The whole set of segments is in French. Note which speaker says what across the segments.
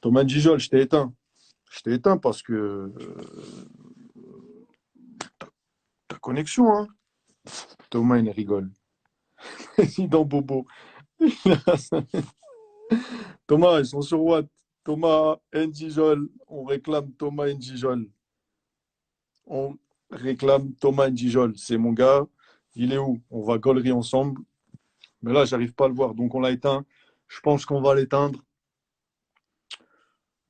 Speaker 1: Thomas Gijol, je t'ai éteint. Je t'ai éteint parce que ta connexion, hein. Thomas, il rigole. Président Bobo. Thomas, ils sont sur Watt. Thomas Njijol. On réclame Thomas Njijol. On réclame Thomas Njijol. C'est mon gars. Il est où? On va gaulerie ensemble. Mais là, j'arrive pas à le voir. Donc, on l'a éteint. Je pense qu'on va l'éteindre.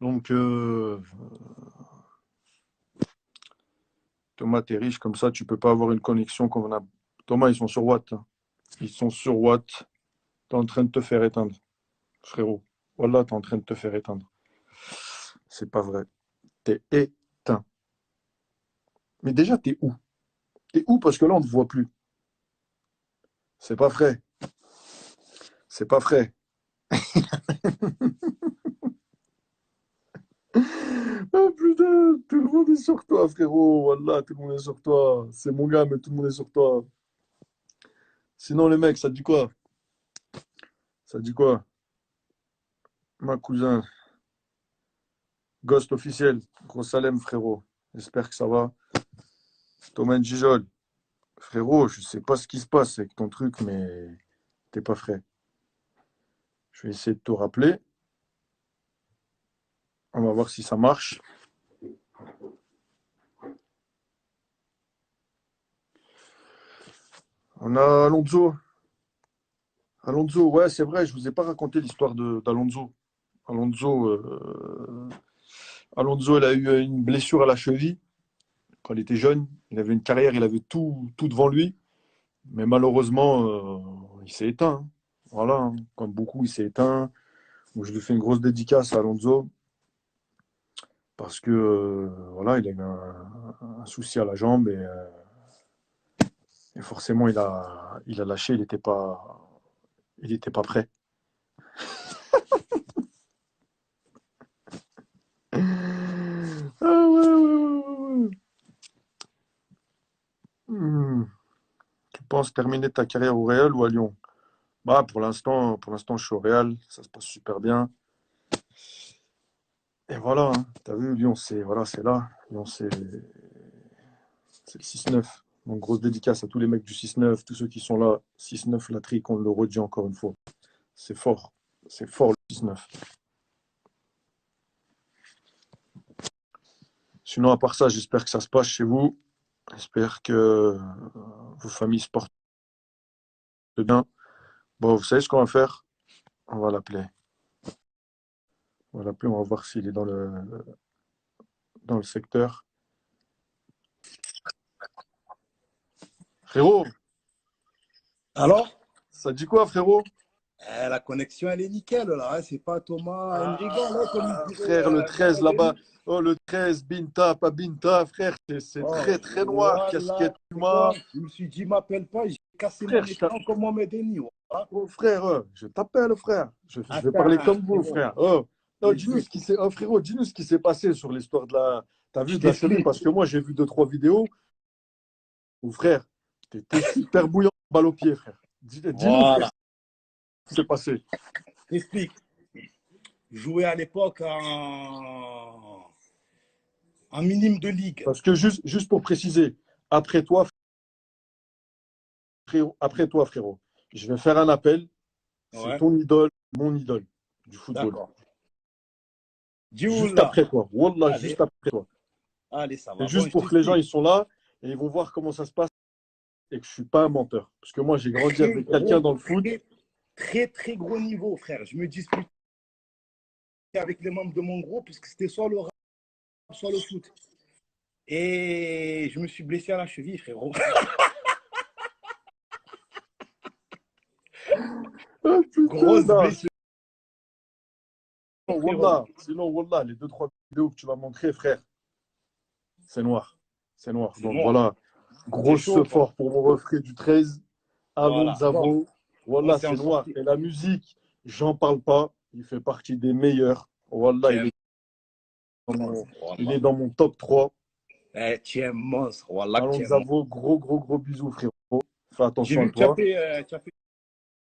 Speaker 1: Donc, Thomas, t'es riche comme ça. Tu peux pas avoir une connexion convenable. Thomas, ils sont sur Watt, hein. Ils sont sur Watt. T'es en train de te faire éteindre, frérot. Voilà, t'es en train de te faire éteindre. C'est pas vrai. T'es éteint. Mais déjà, t'es où? T'es où? Parce que là, on ne te voit plus. C'est pas vrai. C'est pas vrai. Oh putain, tout le monde est sur toi, frérot. Wallah, tout le monde est sur toi. C'est mon gars, mais tout le monde est sur toi. Sinon, les mecs, ça dit quoi? Ça dit quoi? Ma cousin, Ghost officiel, Gros Salem, frérot. J'espère que ça va. Thomas Gijol, frérot, je sais pas ce qui se passe avec ton truc, mais t'es pas frais. Je vais essayer de te rappeler. On va voir si ça marche. On a Alonso. Alonso, ouais, c'est vrai, je vous ai pas raconté l'histoire d'Alonso. Alonso, Alonso, il a eu une blessure à la cheville quand il était jeune. Il avait une carrière, il avait tout devant lui. Mais malheureusement, il s'est éteint, hein. Voilà, hein. Comme beaucoup, il s'est éteint. Donc, je lui fais une grosse dédicace à Alonso parce que voilà, il a eu un souci à la jambe et forcément il a lâché, il était pas prêt. Ah ouais, ouais, ouais, ouais. Hmm. Tu penses terminer ta carrière au Real ou à Lyon? Bah, pour l'instant, je suis au Real, ça se passe super bien. Et voilà, hein, t'as vu, Lyon, c'est voilà, c'est là. Lyon, c'est le 6-9. Donc, grosse dédicace à tous les mecs du 6-9, tous ceux qui sont là. 6-9, la trique, on le redit encore une fois. C'est fort. C'est fort le 6-9. Sinon, à part ça, j'espère que ça se passe chez vous. J'espère que vos familles se portent bien. Bon, vous savez ce qu'on va faire? On va l'appeler. On va l'appeler, on va voir s'il est dans le secteur. Frérot,
Speaker 2: Alors,
Speaker 1: ça dit quoi, frérot?
Speaker 2: la connexion, elle est nickel, là, hein. C'est pas Thomas Henrigan, là, comme il dirait
Speaker 1: Frère, le
Speaker 2: dans
Speaker 1: 13
Speaker 2: la
Speaker 1: là-bas.
Speaker 2: rue.
Speaker 1: Oh, le 13, Binta, pas Binta, frère, c'est
Speaker 2: Oh,
Speaker 1: très très noir.
Speaker 2: voilà,
Speaker 1: Casquette
Speaker 2: c'est quoi?
Speaker 1: Puma.
Speaker 2: Je me suis dit, m'appelle pas, j'ai cassé
Speaker 1: Frère,
Speaker 2: mon écran comme Mohamed Eni. Voilà.
Speaker 1: oh, frère, je t'appelle, frère. Je vais parler
Speaker 2: Attends,
Speaker 1: comme vous,
Speaker 2: frérot,
Speaker 1: frère. Oh,
Speaker 2: je
Speaker 1: non, dis-nous ce qui s'est. Oh, frérot, dis-nous ce qui s'est passé sur l'histoire de la. T'as vu de la cheville?
Speaker 2: t'explique.
Speaker 1: Parce que moi, j'ai vu deux, trois vidéos où, frère, t'étais super bouillant, balle au pied, frère. Dis-nous, frère,
Speaker 2: Voilà,
Speaker 1: ce qui s'est passé.
Speaker 2: je t'explique. Je jouais à l'époque en minime de ligue.
Speaker 1: Parce que juste pour préciser, après toi, frérot, je vais faire un appel. C'est
Speaker 2: Ouais,
Speaker 1: ton idole, mon idole du football.
Speaker 2: d'accord.
Speaker 1: Juste
Speaker 2: Dioula.
Speaker 1: après toi. Wallah,
Speaker 2: Allez,
Speaker 1: juste après toi.
Speaker 2: allez, ça
Speaker 1: C'est
Speaker 2: va. Bon,
Speaker 1: juste
Speaker 2: je
Speaker 1: pour que les gens,
Speaker 2: t'explique.
Speaker 1: ils sont là et ils vont voir comment ça se passe et que je suis pas un menteur. Parce que moi, j'ai grandi
Speaker 2: Très
Speaker 1: avec quelqu'un
Speaker 2: gros,
Speaker 1: dans le foot.
Speaker 2: très gros niveau, frère. Je me dispute avec les membres de mon groupe parce que c'était soit le rap, soit le foot. Et je me suis blessé à la cheville, frérot.
Speaker 1: Ah, putain,
Speaker 2: Grosse
Speaker 1: non,
Speaker 2: blessure, frérot.
Speaker 1: Wallah, les deux, trois vidéos que tu vas montrer, frère, c'est noir. C'est noir.
Speaker 2: C'est
Speaker 1: Donc
Speaker 2: noir.
Speaker 1: voilà,
Speaker 2: C'est
Speaker 1: grosse
Speaker 2: chaud, quoi.
Speaker 1: fort pour mon refrain du 13,
Speaker 2: Voilà. Bon,
Speaker 1: Alonso.
Speaker 2: on
Speaker 1: Wallah,
Speaker 2: s'est en
Speaker 1: c'est noir.
Speaker 2: sorti.
Speaker 1: Et la musique, j'en parle pas. Il fait partie des meilleurs. Wallah,
Speaker 2: Tu es un monstre.
Speaker 1: il
Speaker 2: Wallah.
Speaker 1: est dans mon top 3.
Speaker 2: Tu es un monstre. Wallah, tu es un monstre.
Speaker 1: Alonso, gros bisous, frérot. Fais
Speaker 2: J'ai
Speaker 1: attention à
Speaker 2: vu que tu as
Speaker 1: toi.
Speaker 2: fait,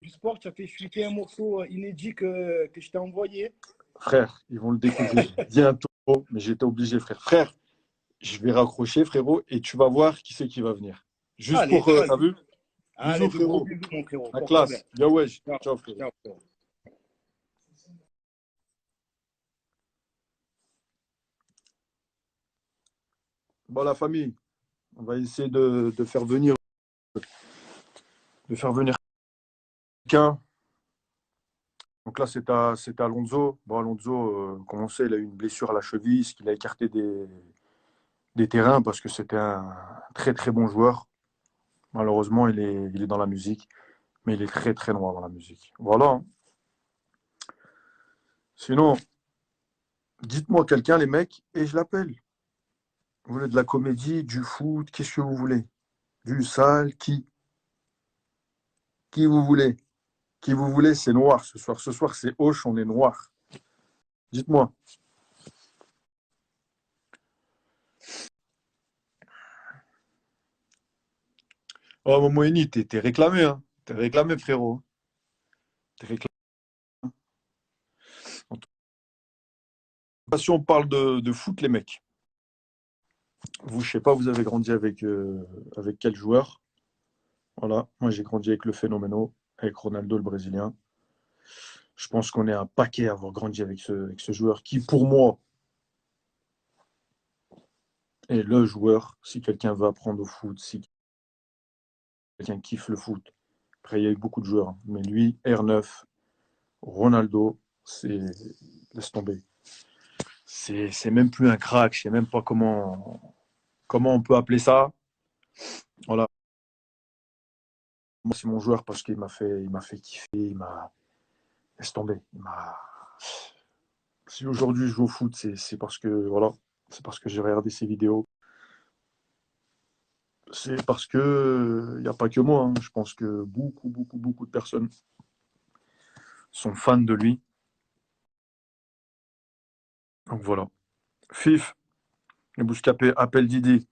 Speaker 2: du sport, tu as fait chuter un morceau inédit que je t'ai envoyé.
Speaker 1: Frère, ils vont le découvrir bientôt, mais j'étais obligé, frère. Frère, je vais raccrocher, frérot, et tu vas voir qui c'est qui va venir. Juste
Speaker 2: Allez,
Speaker 1: pour, t'as
Speaker 2: vas-y.
Speaker 1: vu?
Speaker 2: Allez,
Speaker 1: Bisous,
Speaker 2: de gros
Speaker 1: frérot.
Speaker 2: bisous, mon frérot.
Speaker 1: La
Speaker 2: Pas de problème.
Speaker 1: classe. Yo, wesh.
Speaker 2: Ciao,
Speaker 1: Ciao, frérot.
Speaker 2: ciao, frérot.
Speaker 1: Bon, la famille, on va essayer de faire venir quelqu'un. Donc là, c'était Alonso. Bon, Alonso, comme on sait, il a eu une blessure à la cheville, ce qu'il a écarté des terrains parce que c'était un très très bon joueur. Malheureusement, il est dans la musique, mais il est très très noir dans la musique. Voilà, hein. Sinon, dites-moi quelqu'un, les mecs, et je l'appelle. Vous voulez de la comédie, du foot, qu'est-ce que vous voulez? Du sale, qui? Qui vous voulez? Qui vous voulez, c'est noir ce soir. Ce soir, c'est Auch, on est noir. Dites-moi. Oh, Momoini, t'es réclamé, hein. T'es réclamé, frérot. T'es réclamé. En tout cas, si on parle de foot, les mecs, vous, je sais pas, vous avez grandi avec quel joueur? Voilà, moi j'ai grandi avec le Phénoméno, avec Ronaldo, le Brésilien. Je pense qu'on est un paquet à avoir grandi avec ce joueur qui, pour moi, est le joueur. Si quelqu'un veut apprendre au foot, si quelqu'un kiffe le foot. Après, il y a eu beaucoup de joueurs, hein. Mais lui, R9, Ronaldo, c'est. Laisse tomber. C'est même plus un crack, je sais même pas comment on peut appeler ça. Voilà. Moi, c'est mon joueur parce il m'a fait kiffer, il m'a. Laisse tomber. Il m'a. Si aujourd'hui je joue au foot, c'est parce que voilà, c'est parce que j'ai regardé ses vidéos. C'est parce que il n'y a pas que moi, hein. Je pense que beaucoup de personnes sont fans de lui. Donc voilà. Fif, le Bouscapé appelle Didi.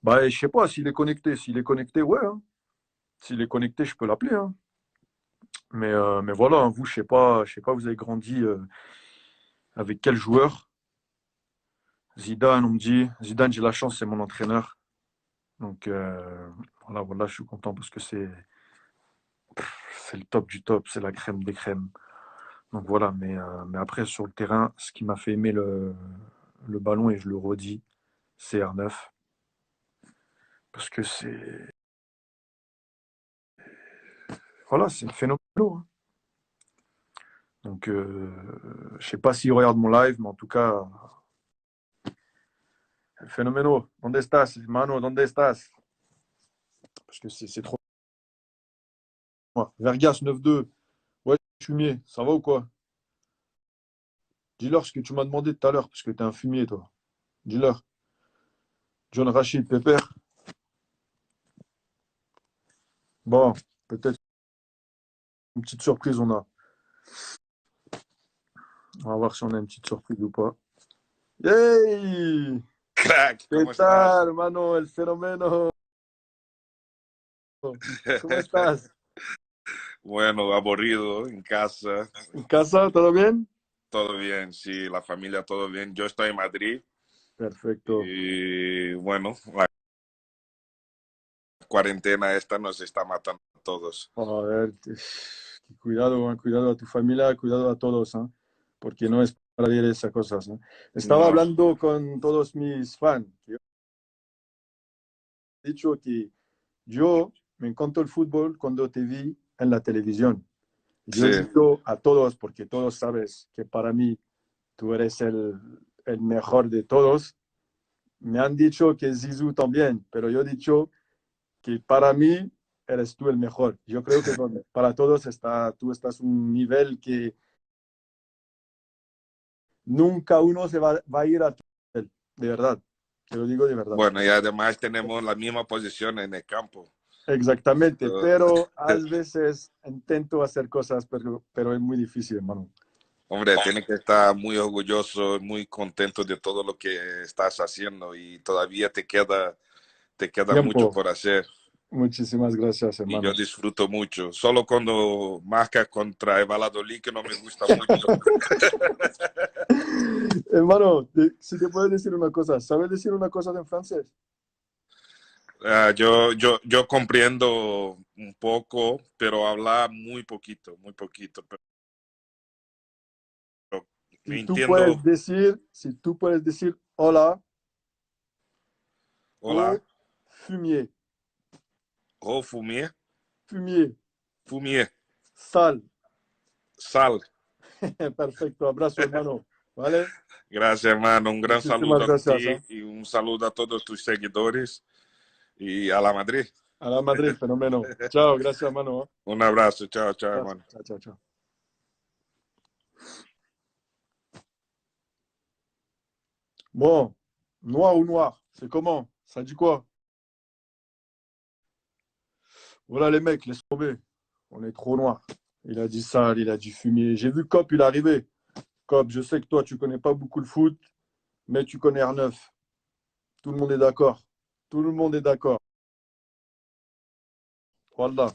Speaker 1: Bah, je sais pas s'il est connecté. S'il est connecté, ouais, hein. S'il est connecté, je peux l'appeler, hein. Mais voilà, hein, vous, je sais pas, vous avez grandi avec quel joueur? Zidane, on me dit. Zidane, j'ai la chance, c'est mon entraîneur. Donc voilà, je suis content parce que c'est le top du top, c'est la crème des crèmes. Donc voilà, mais après sur le terrain, ce qui m'a fait aimer le ballon, et je le redis, c'est R9. Parce que voilà, c'est le phénomène, hein. Donc je sais pas s'il regarde mon live, mais en tout cas, el phénomène. ¿Dónde estás, mano? ¿Dónde estás? Parce que c'est trop. Vergas 9-2. Ouais, fumier, ça va ou quoi? Dis-leur ce que tu m'as demandé tout à l'heure, parce que t'es un fumier, toi. Dis-leur. John Rachid, Pépère. Bon, peut-être une petite surprise, on a. On va voir si on a une petite surprise ou pas. Yay!
Speaker 3: Crack,
Speaker 1: ¿Qué
Speaker 3: ¿cómo estás?
Speaker 1: tal, hermano? El fenómeno. ¿Cómo estás?
Speaker 3: Bueno, aburrido en casa,
Speaker 1: ¿En casa? ¿Todo bien?
Speaker 3: todo bien, sí, la familia todo bien. Yo estoy en Madrid
Speaker 1: Perfecto.
Speaker 3: y bueno, la cuarentena esta nos está matando a todos.
Speaker 1: Joder, cuidado, cuidado a tu familia, cuidado a todos, ¿eh? Porque no es para decir esas cosas, ¿eh? Estaba
Speaker 3: No,
Speaker 1: hablando con todos mis fans. Yo he dicho que yo me encantó el fútbol cuando te vi en la televisión. Yo
Speaker 3: sí,
Speaker 1: he dicho a todos, porque todos sabes que para mí tú eres el mejor de todos. Me han dicho que Zizou también, pero yo he dicho que para mí eres tú el mejor. Yo creo que para todos tú estás un nivel que nunca uno va a ir a tu nivel, de verdad. Te lo digo de verdad.
Speaker 3: bueno, y además tenemos la misma posición en el campo.
Speaker 1: Exactamente,
Speaker 3: Uh,
Speaker 1: pero a veces intento hacer cosas, pero es muy difícil, hermano.
Speaker 3: Hombre, tienes que estar muy orgulloso, muy contento de todo lo que estás haciendo y todavía te queda mucho
Speaker 1: Tiempo.
Speaker 3: por hacer.
Speaker 1: Muchísimas gracias,
Speaker 3: y yo
Speaker 1: hermano.
Speaker 3: disfruto mucho. Solo cuando marca contra el Valladolid, que no me gusta mucho.
Speaker 1: Hermano, si te puedo decir una cosa, ¿sabes decir una cosa en francés?
Speaker 3: Yo comprendo un poco, pero habla muy poquito, muy poquito. Pero me entiendo.
Speaker 1: Si tú puedes decir hola
Speaker 3: Hola,
Speaker 1: au fumier,
Speaker 3: oh, fumier,
Speaker 1: fumier,
Speaker 3: fumier,
Speaker 1: sal.
Speaker 3: sal.
Speaker 1: Perfecto, abrazo, hermano. ¿Vale?
Speaker 3: Gracias, hermano. Un gran
Speaker 1: Muchísimas
Speaker 3: saludo a
Speaker 1: gracias,
Speaker 3: ti
Speaker 1: ¿eh?
Speaker 3: y un saludo a todos tus seguidores y a la Madrid.
Speaker 1: A la Madrid, fenómeno. Chao, gracias, hermano. ¿Eh?
Speaker 3: Un abrazo. Chao, chao,
Speaker 1: Gracias,
Speaker 3: hermano.
Speaker 1: chao, chao, chao. Bon, noir ou noir, c'est comment? Ça dit quoi? Voilà les mecs, laisse tomber. On est trop noir. Il a dit sale, il a dit fumier. J'ai vu Cop, il est arrivé. Cop, je sais que toi, tu connais pas beaucoup le foot, mais tu connais R9. Tout le monde est d'accord. Tout le monde est d'accord. Voilà.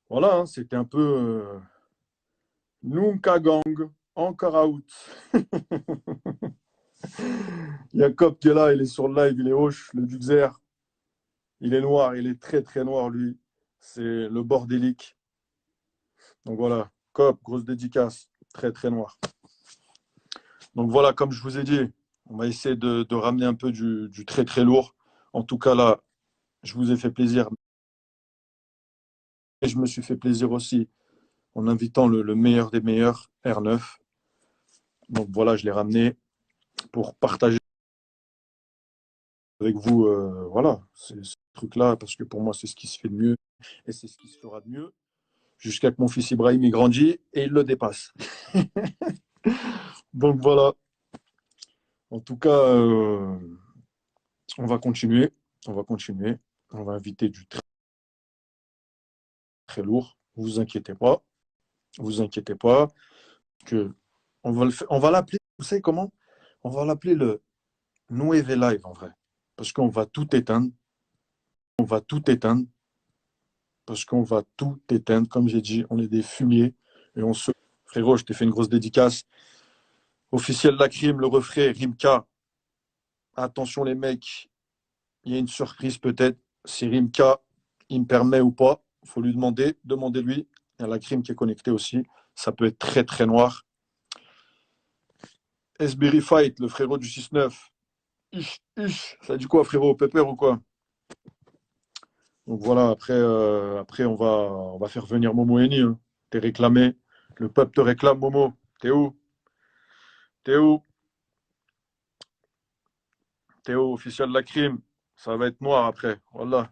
Speaker 1: Voilà, hein, c'était un peu Nunca Gang, encore out. Il y a Cop qui est là, il est sur le live, il est hoche, le Duxer. Il est noir, il est très très noir lui. C'est le bordélique. Donc voilà, Cop, grosse dédicace, très très noir. Donc voilà, comme je vous ai dit, on va essayer de ramener un peu du très très lourd. En tout cas là, je vous ai fait plaisir. Et je me suis fait plaisir aussi en invitant le meilleur des meilleurs, R9. Donc voilà, je l'ai ramené pour partager avec vous, voilà, ce truc-là, parce que pour moi, c'est ce qui se fait de mieux et c'est ce qui se fera de mieux. Jusqu'à que mon fils Ibrahim il grandit et il le dépasse. Donc voilà. En tout cas, on va continuer. On va continuer. On va inviter du très, très lourd. Vous inquiétez pas. Vous inquiétez pas. Que on va l'appeler, vous savez comment? On va l'appeler le Nueve Live en vrai. Parce qu'on va tout éteindre. On va tout éteindre. Parce qu'on va tout éteindre. Comme j'ai dit, on est des fumiers. Et on se. Frérot, je t'ai fait une grosse dédicace. Officiel la crime, le refrain, Rimka. Attention les mecs, il y a une surprise peut-être. Si Rimka, il me permet ou pas, il faut lui demander. Demandez-lui. Il y a la crime qui est connectée aussi. Ça peut être très très noir. Esbiri Fight, le frérot du 6-9. Ça dit quoi frérot? Pépère ou quoi? Donc voilà, après on va faire venir Momo Eni. Hein. T'es réclamé. Le peuple te réclame, Momo. T'es où? T'es où? Théo, officiel de la crime, ça va être noir après. Voilà.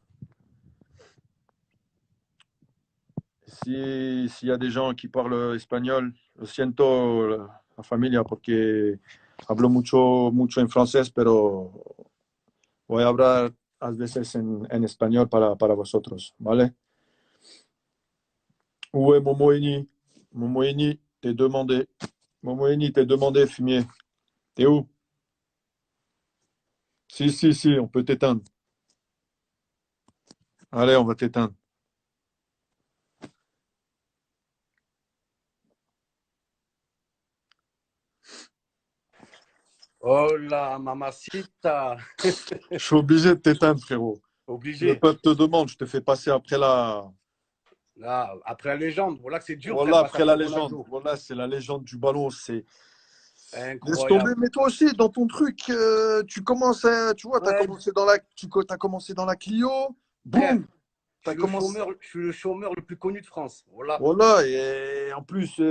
Speaker 1: S'il y a des gens qui parlent espagnol, lo siento la familia porque hablo mucho en francés, pero voy a hablar a veces en español para vosotros, ¿vale? Où est Momoeni? Momoeni, t'es demandé. Momoeni, t'es demandé, fumier. T'es où? Si, on peut t'éteindre. Allez, on va t'éteindre.
Speaker 4: Hola, mamacita.
Speaker 1: Je suis obligé de t'éteindre, frérot. Le
Speaker 4: Obligé.
Speaker 1: peuple te demande, je te fais passer après la.
Speaker 4: Là, après la légende, voilà que c'est dur,
Speaker 1: Voilà,
Speaker 4: frère, face
Speaker 1: après
Speaker 4: à
Speaker 1: la légende.
Speaker 4: Ronaldo.
Speaker 1: Voilà, c'est la légende du ballon. C'est laisse tomber.
Speaker 4: Incroyable.
Speaker 1: Mais toi aussi, dans ton truc, tu commences à, tu vois,
Speaker 4: Ouais,
Speaker 1: t'as commencé dans la Clio.
Speaker 4: frère,
Speaker 1: Boum, t'as commencé.
Speaker 4: je suis le chômeur le plus connu de France. Voilà.
Speaker 1: Voilà, et en plus,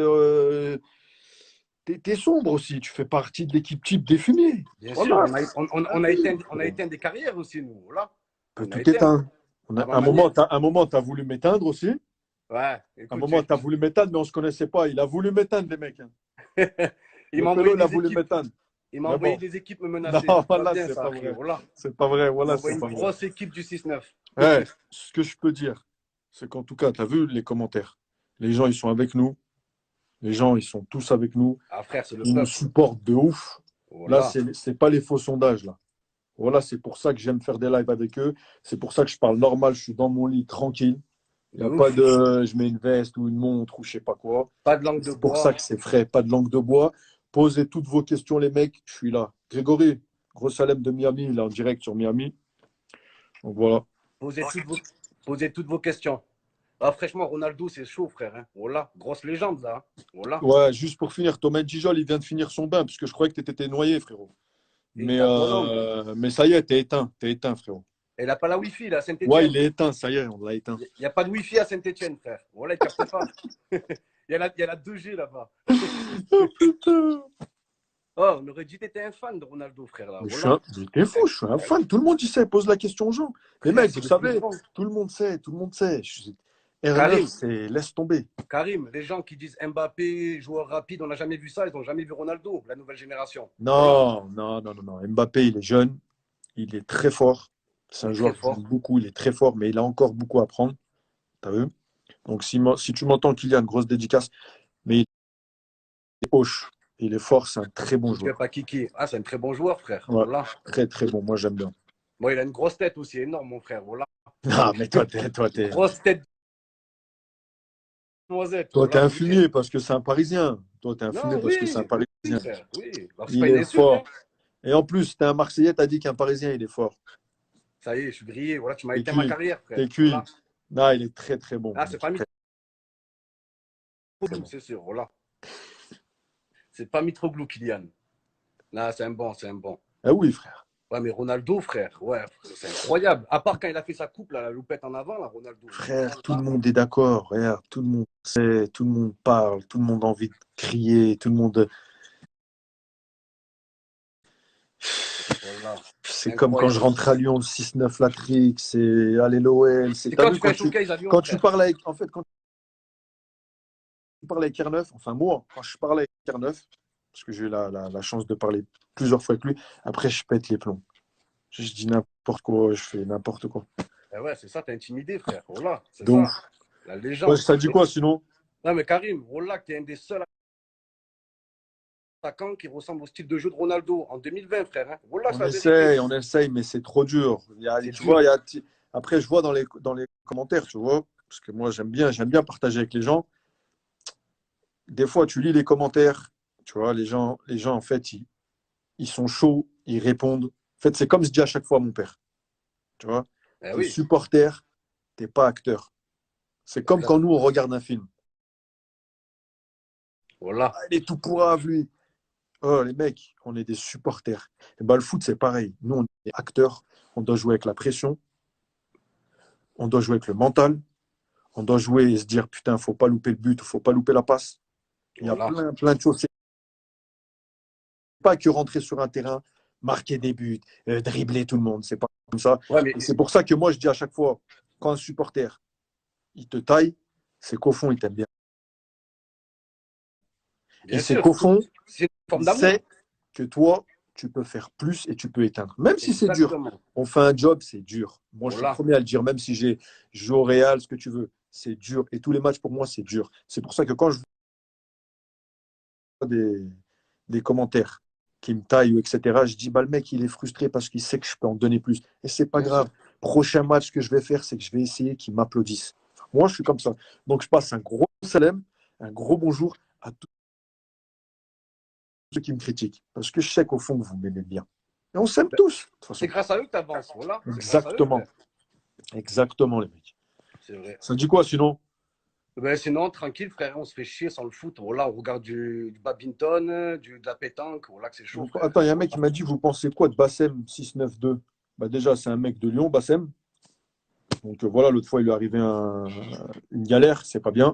Speaker 1: t'es sombre aussi. Tu fais partie de l'équipe type des fumiers.
Speaker 4: Bien sûr,
Speaker 1: Voilà.
Speaker 4: on a éteint des carrières aussi, nous. Voilà.
Speaker 1: On peut
Speaker 4: On a
Speaker 1: tout
Speaker 4: éteint.
Speaker 1: éteindre.
Speaker 4: À ma
Speaker 1: Un moment, t'as voulu m'éteindre aussi.
Speaker 4: Ouais,
Speaker 1: Un
Speaker 4: écoute,
Speaker 1: moment, t'as voulu m'éteindre, mais on se connaissait pas. Il a voulu m'éteindre, les mecs. Hein.
Speaker 4: il
Speaker 1: Le
Speaker 4: m'a
Speaker 1: pélo,
Speaker 4: envoyé
Speaker 1: il a
Speaker 4: des
Speaker 1: voulu
Speaker 4: équipes.
Speaker 1: m'éteindre.
Speaker 4: Il m'a
Speaker 1: Mais
Speaker 4: envoyé
Speaker 1: bon.
Speaker 4: des équipes me
Speaker 1: Non,
Speaker 4: menacer. C'est pas
Speaker 1: voilà,
Speaker 4: bien,
Speaker 1: c'est
Speaker 4: ça,
Speaker 1: pas
Speaker 4: frère.
Speaker 1: vrai.
Speaker 4: Voilà.
Speaker 1: C'est pas vrai,
Speaker 4: Il m'a
Speaker 1: voilà,
Speaker 4: envoyé
Speaker 1: c'est
Speaker 4: une
Speaker 1: pas vrai.
Speaker 4: grosse équipe du 6-9.
Speaker 1: Ouais, ce que je peux dire, c'est qu'en tout cas, tu as vu les commentaires. Les gens, ils sont avec nous. Les gens, ils sont tous avec nous.
Speaker 4: Ah, frère, c'est le
Speaker 1: Ils nous
Speaker 4: peuple.
Speaker 1: supportent de ouf. Là,
Speaker 4: Voilà.
Speaker 1: c'est pas les faux sondages, là. Voilà, c'est pour ça que j'aime faire des lives avec eux. C'est pour ça que je parle normal. Je suis dans mon lit tranquille. Il n'y
Speaker 4: De
Speaker 1: a pas
Speaker 4: ouf.
Speaker 1: de je mets une veste ou une montre ou je sais pas quoi.
Speaker 4: Pas de langue de
Speaker 1: C'est pour ça
Speaker 4: bois.
Speaker 1: que c'est frais. Pas de langue de bois. Posez toutes vos questions, les mecs. Je suis là. Grégory, Gros Salem de Miami, il est en direct sur Miami. Donc voilà.
Speaker 4: Posez toutes vos, posez toutes vos questions. Ah, franchement, Ronaldo, c'est chaud, frère. Hein. Voilà, grosse légende, là. Voilà.
Speaker 1: Ouais, juste pour finir, Thomas Gijol, il vient de finir son bain parce que je croyais que tu étais noyé, frérot.
Speaker 4: Il était à Grenoble.
Speaker 1: Mais ça y est, t'es éteint, frérot.
Speaker 4: Et il n'a pas la Wi-Fi, là, à
Speaker 1: Ouais,
Speaker 4: Saint-Etienne.
Speaker 1: il est éteint, ça y est, on l'a éteint.
Speaker 4: Il n'y a pas de Wi-Fi à Saint-Etienne, frère. Voilà, il ne capte pas. Il y a la 2G là-bas.
Speaker 1: Oh putain!
Speaker 4: Oh, on aurait dit que tu étais un fan de Ronaldo, frère. Là.
Speaker 1: Mais
Speaker 4: Voilà.
Speaker 1: t'es fou, je suis un fan. Tout le monde y sait, pose la question aux gens. Les
Speaker 4: Frère,
Speaker 1: mecs,
Speaker 4: c'est
Speaker 1: vous
Speaker 4: le plus
Speaker 1: savez,
Speaker 4: grand.
Speaker 1: tout le monde sait, tout le monde sait. R9,
Speaker 4: Karim,
Speaker 1: c'est laisse tomber.
Speaker 4: Karim, les gens qui disent Mbappé, joueur rapide, on n'a jamais vu ça, ils n'ont jamais vu Ronaldo, la nouvelle génération. Voilà.
Speaker 1: Non. Mbappé, il est jeune, il est très fort. C'est
Speaker 4: Il
Speaker 1: un
Speaker 4: est très
Speaker 1: joueur que
Speaker 4: fort.
Speaker 1: j'aime beaucoup, il est très fort, mais il a encore beaucoup à apprendre. T'as vu? Donc si tu m'entends, Kylian, grosse dédicace, mais il est hoche, il est fort, c'est un très bon
Speaker 4: Je ne
Speaker 1: joueur.
Speaker 4: pas Kiki. Ah, c'est un très bon joueur, frère.
Speaker 1: Ouais,
Speaker 4: Voilà.
Speaker 1: très très bon, moi j'aime bien.
Speaker 4: Bon, il a une grosse tête aussi, énorme, mon frère. Voilà.
Speaker 1: Ah, mais
Speaker 4: Une grosse tête de noisette.
Speaker 1: t'es
Speaker 4: Voilà.
Speaker 1: un fumier parce que c'est un Parisien. Toi, t'es un fumier
Speaker 4: Non,
Speaker 1: parce que c'est un
Speaker 4: oui, oui,
Speaker 1: Parisien.
Speaker 4: frère. Oui. Alors, c'est
Speaker 1: Il
Speaker 4: pas une
Speaker 1: est
Speaker 4: insulte, hein.
Speaker 1: fort. Et en plus, t'es un Marseillais, t'as dit qu'un Parisien, il est fort.
Speaker 4: Ça y est, je suis grillé. Voilà, tu m'as
Speaker 1: T'es
Speaker 4: éteint ma
Speaker 1: cuit.
Speaker 4: carrière, frère.
Speaker 1: T'es cuit.
Speaker 4: Voilà.
Speaker 1: Non, il est très très bon.
Speaker 4: Ah,
Speaker 1: Il est
Speaker 4: c'est pas
Speaker 1: très, très
Speaker 4: Mitroglou,
Speaker 1: bon.
Speaker 4: c'est sûr. Voilà. C'est pas Mitroglou, Kylian. Là, c'est un bon, c'est un bon.
Speaker 1: Ah oui, frère.
Speaker 4: Ouais, mais Ronaldo, frère, ouais, c'est incroyable. À part quand il a fait sa coupe, là, la loupette en avant, là, Ronaldo.
Speaker 1: Frère, tout le monde est d'accord. Regarde, tout le monde sait, tout le monde parle, tout le monde a envie de crier, tout le monde.
Speaker 4: Voilà.
Speaker 1: C'est comme quand je
Speaker 4: Incroyable.
Speaker 1: rentre à Lyon, le 6-9 Latrix, c'est allez l'OL.
Speaker 4: C'est
Speaker 1: T'as
Speaker 4: quand
Speaker 1: vu
Speaker 4: tu fais un showcase à Lyon,
Speaker 1: quand tu
Speaker 4: frère.
Speaker 1: parles avec, en fait, quand tu parles avec R9, enfin moi, quand je parle avec R9, parce que j'ai eu la chance de parler plusieurs fois avec lui, après je pète les plombs. Je dis n'importe quoi, je fais n'importe quoi.
Speaker 4: Eh ouais, c'est ça, t'es intimidé, frère. Voilà, c'est
Speaker 1: Donc,
Speaker 4: ça. La
Speaker 1: ouais,
Speaker 4: légende.
Speaker 1: ça dit quoi sinon?
Speaker 4: Non, mais Karim, voilà, t'es un des seuls attaquants qui ressemble au style de jeu de Ronaldo en 2020, frère. Hein. Voilà, c'est la vérité.
Speaker 1: On essaye, mais c'est trop dur.
Speaker 4: C'est
Speaker 1: Tu
Speaker 4: dur.
Speaker 1: vois, après, je vois dans les commentaires, tu vois, parce que moi, j'aime bien partager avec les gens. Des fois, tu lis les commentaires, tu vois, les gens en fait, ils sont chauds, ils répondent. En fait, c'est comme je dis à chaque fois à mon père, tu vois,
Speaker 4: Eh
Speaker 1: t'es
Speaker 4: oui,
Speaker 1: supporter, t'es pas acteur. C'est comme
Speaker 4: exact.
Speaker 1: quand nous, on regarde un film.
Speaker 4: Voilà.
Speaker 1: Ah, il est tout pourrave, lui. Oh, les mecs, on est des supporters. Et ben, le foot, c'est pareil. Nous, on est acteurs. On doit jouer avec la pression. On doit jouer avec le mental. On doit jouer et se dire, putain, faut pas louper le but, faut pas louper la passe. Il y a
Speaker 4: Voilà.
Speaker 1: plein de choses. C'est pas que rentrer sur un terrain, marquer des buts, dribbler tout le monde. C'est pas comme ça.
Speaker 4: Ouais, mais
Speaker 1: Et c'est pour ça que moi, je dis à chaque fois, quand un supporter, il te taille, c'est qu'au fond, il t'aime bien. Et
Speaker 4: bien
Speaker 1: c'est
Speaker 4: sûr,
Speaker 1: qu'au fond,
Speaker 4: c'est une forme
Speaker 1: il
Speaker 4: d'amour.
Speaker 1: sait que toi, tu peux faire plus et tu peux éteindre. Même si c'est dur.
Speaker 4: Exactement.
Speaker 1: On fait un job, c'est dur. Moi, je suis le
Speaker 4: Voilà.
Speaker 1: premier à le dire, même si j'ai joué au Real, ce que tu veux. C'est dur. Et tous les matchs, pour moi, c'est dur. C'est pour ça que quand je vois des commentaires qui me taillent, etc., je dis, bah, le mec, il est frustré parce qu'il sait que je peux en donner plus. Et c'est pas
Speaker 4: Bien sûr.
Speaker 1: grave. Prochain match que je vais faire, c'est que je vais essayer qu'ils m'applaudissent. Moi, je suis comme ça. Donc, je passe un gros salam, un gros bonjour à tous ceux qui me critiquent. Parce que je sais qu'au fond, vous m'aimez bien. Et on s'aime tous, de toute façon.
Speaker 4: C'est grâce à eux que tu avances. Voilà. C'est grâce à eux,
Speaker 1: Exactement.
Speaker 4: frère.
Speaker 1: Exactement, les mecs.
Speaker 4: C'est vrai.
Speaker 1: Ça dit quoi, sinon?
Speaker 4: Ben, sinon, tranquille, frère, on se fait chier sans le foot. Voilà, on regarde du badminton, de la pétanque. Voilà que c'est chaud, frère.
Speaker 1: Attends, il y a un mec qui m'a dit, vous pensez quoi de Bassem 692? Bah déjà, c'est un mec de Lyon, Bassem. Donc voilà, l'autre fois, il lui est arrivé une galère, c'est pas bien.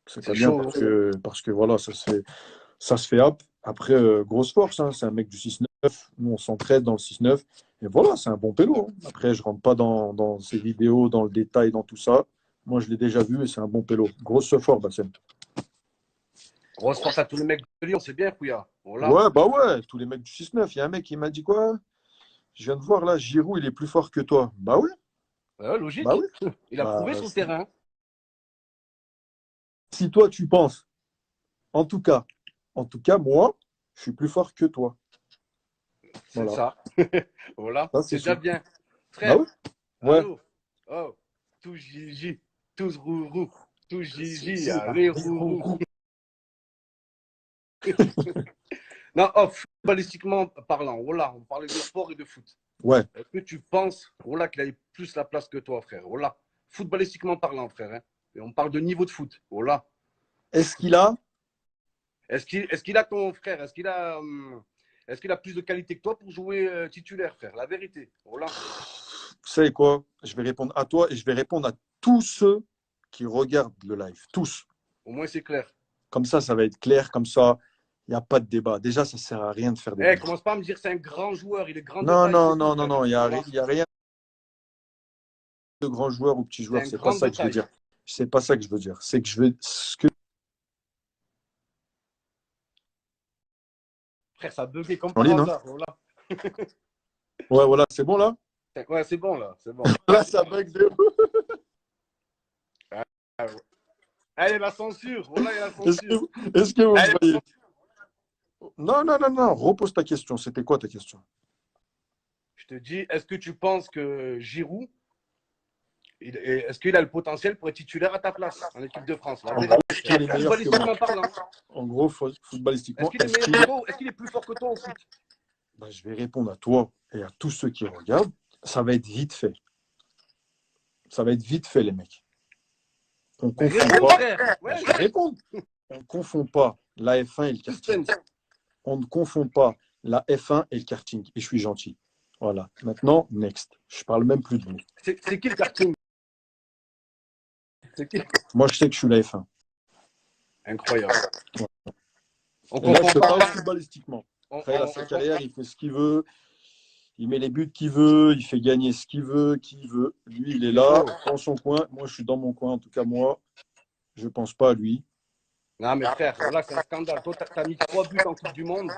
Speaker 1: C'est pas
Speaker 4: C'est
Speaker 1: bien
Speaker 4: chaud.
Speaker 1: parce que voilà, ça se fait hop. Après, grosse force, hein, c'est un mec du 6-9. Nous, on s'entraide dans le 6-9. Et voilà, c'est un bon pélo. Hein. Après, je rentre pas dans ces vidéos, dans le détail, dans tout ça. Moi, je l'ai déjà vu et c'est un bon pélo. Grosse fort, Bassem.
Speaker 4: Grosse force à tous les mecs de Lyon, c'est bien, Kouya. Voilà.
Speaker 1: Ouais, bah ouais, tous les mecs du 6-9. Il y a un mec qui m'a dit quoi? Je viens de voir là, Giroud, il est plus fort que toi. Bah oui,
Speaker 4: Ouais,
Speaker 1: bah
Speaker 4: logique.
Speaker 1: oui.
Speaker 4: Il a
Speaker 1: Bah,
Speaker 4: prouvé sur le terrain.
Speaker 1: si toi, tu penses, en tout cas, moi, je suis plus fort que toi.
Speaker 4: C'est
Speaker 1: Voilà.
Speaker 4: ça. Voilà,
Speaker 1: Ça,
Speaker 4: c'est
Speaker 1: c'est
Speaker 4: déjà
Speaker 1: sûr.
Speaker 4: bien.
Speaker 1: Bah
Speaker 4: Frère,
Speaker 1: ouais. Ouais.
Speaker 4: allô? Oh, tous Gigi, tous Rourou, tous Gigi,
Speaker 1: Si,
Speaker 4: allez Rourou. Non, oh, footballistiquement parlant, voilà, on parlait de sport et de foot.
Speaker 1: Ouais.
Speaker 4: Est-ce que tu penses, voilà, qu'il a plus la place que toi, frère? Voilà, footballistiquement parlant, frère. Hein. Et on parle de niveau de foot. Voilà.
Speaker 1: Est-ce qu'il a?
Speaker 4: Est-ce qu'il a ton frère? Est-ce qu'il a plus de qualité que toi pour jouer titulaire, frère? La vérité. Voilà.
Speaker 1: Vous savez quoi? Je vais répondre à toi et je vais répondre à tous ceux qui regardent le live. Tous.
Speaker 4: Au moins, c'est clair.
Speaker 1: Comme ça va être clair. Comme ça, il n'y a pas de débat. Déjà, ça ne sert à rien de faire des
Speaker 4: Eh,
Speaker 1: débats.
Speaker 4: commence pas à me dire c'est un grand joueur, il est grand de
Speaker 1: Non,
Speaker 4: taille.
Speaker 1: non,
Speaker 4: C'est tout,
Speaker 1: non, non,
Speaker 4: frère.
Speaker 1: non. Il n'y a,
Speaker 4: Voilà.
Speaker 1: y a rien de grand joueur ou petit
Speaker 4: C'est
Speaker 1: joueur.
Speaker 4: un
Speaker 1: C'est pas
Speaker 4: grand
Speaker 1: ça
Speaker 4: de
Speaker 1: que je veux
Speaker 4: taille.
Speaker 1: dire. C'est pas ça que je veux dire. C'est que je veux.
Speaker 4: Frère, ça a bugué comme
Speaker 1: En
Speaker 4: par
Speaker 1: ligne, hein?
Speaker 4: hasard. Voilà.
Speaker 1: Ouais, voilà. C'est bon là?
Speaker 4: Ouais, c'est bon là, c'est bon.
Speaker 1: Là, ça bug de ouf.
Speaker 4: Ah, ouais. Allez, la censure. Voilà, il y a la
Speaker 1: Est-ce
Speaker 4: censure.
Speaker 1: que vous
Speaker 4: Allez,
Speaker 1: voyez? Non, non, non, non. Repose ta question. C'était quoi ta question?
Speaker 4: je te dis, est-ce que tu penses que Giroud, est-ce qu'il a le potentiel pour être titulaire à ta place en équipe de France? La vérité.
Speaker 1: Est-ce qu'il est meilleur que moi?
Speaker 4: Footballistiquement parlant.
Speaker 1: En gros,
Speaker 4: Est-ce
Speaker 1: footballistiquement,
Speaker 4: qu'il est meilleur que toi? Est-ce qu'il est plus fort que toi au foot?
Speaker 1: bah, je vais répondre à toi et à tous ceux qui regardent. Ça va être vite fait. Ça va être vite fait, les mecs. On confond
Speaker 4: Réponds,
Speaker 1: pas.
Speaker 4: frère. Ouais,
Speaker 1: Je vais répondre. On ne confond pas la F1 et le karting. On ne confond pas la F1 et le karting. Et je suis gentil. Voilà. Maintenant, next. Je parle même plus de vous.
Speaker 4: c'est qui le karting? C'est qui?
Speaker 1: Moi, je sais que je suis la F1.
Speaker 4: Incroyable. On
Speaker 1: Et là, je
Speaker 4: comprend
Speaker 1: te parle
Speaker 4: pas.
Speaker 1: footballistiquement. Après, il a sa carrière, il fait ce qu'il veut. Il met les buts qu'il veut, il fait gagner ce qu'il veut, qui veut. Lui, il est là, dans son coin. Moi, je suis dans mon coin. En tout cas, moi, je ne pense pas à lui.
Speaker 4: Non, mais frère, voilà, c'est un scandale. Toi, tu as mis 3 buts en Coupe du Monde.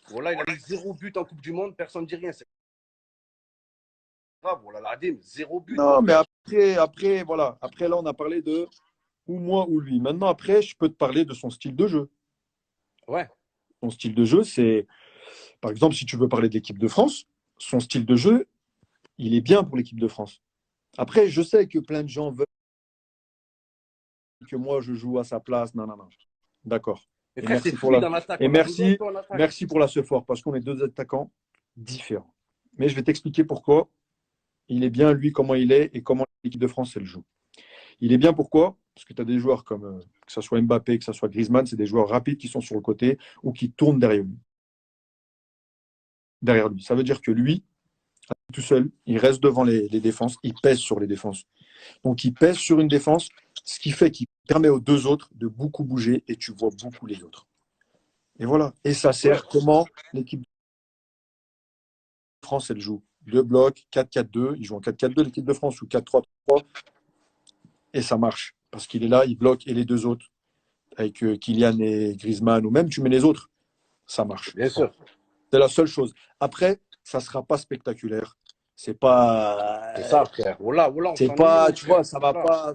Speaker 4: Voilà, il a mis 0 but en Coupe du Monde. Personne ne dit rien. C'est grave. Voilà, l'ADM, 0 but.
Speaker 1: Non, mais après, voilà. Après, là, on a parlé de ou moi ou lui. Maintenant, après, je peux te parler de son style de jeu.
Speaker 4: Ouais.
Speaker 1: Son style de jeu, c'est, par exemple, si tu veux parler de l'équipe de France, son style de jeu, il est bien pour l'équipe de France. Après, je sais que plein de gens veulent que moi, je joue à sa place. Non, non, non. D'accord.
Speaker 4: Mais
Speaker 1: Et
Speaker 4: frère, c'est
Speaker 1: merci pour
Speaker 4: fluide
Speaker 1: la...
Speaker 4: en attaque.
Speaker 1: Et
Speaker 4: On a besoin de
Speaker 1: merci,
Speaker 4: toi en attaque.
Speaker 1: merci pour la fort parce qu'on est deux attaquants différents. Mais je vais t'expliquer pourquoi il est bien, lui, comment il est et comment l'équipe de France, elle joue. Il est bien pourquoi? Parce que tu as des joueurs comme, que ce soit Mbappé, que ce soit Griezmann, c'est des joueurs rapides qui sont sur le côté ou qui tournent derrière lui. Ça veut dire que lui, tout seul, il reste devant les défenses, il pèse sur les défenses. Donc, il pèse sur une défense, ce qui fait qu'il permet aux deux autres de beaucoup bouger et tu vois beaucoup les autres. Et voilà. Et ça sert comment l'équipe de France, elle joue. Deux blocs, 4-4-2. Ils jouent en 4-4-2, l'équipe de France, ou 4-3-3. Et ça marche. Parce qu'il est là, il bloque, et les deux autres, avec Kylian et Griezmann, ou même tu mets les autres, ça marche.
Speaker 4: Bien sûr.
Speaker 1: C'est la seule chose. Après, ça ne sera pas spectaculaire. C'est pas.
Speaker 4: C'est ça, frère. Voilà, voilà,
Speaker 1: C'est pas, tu vois, ça va pas,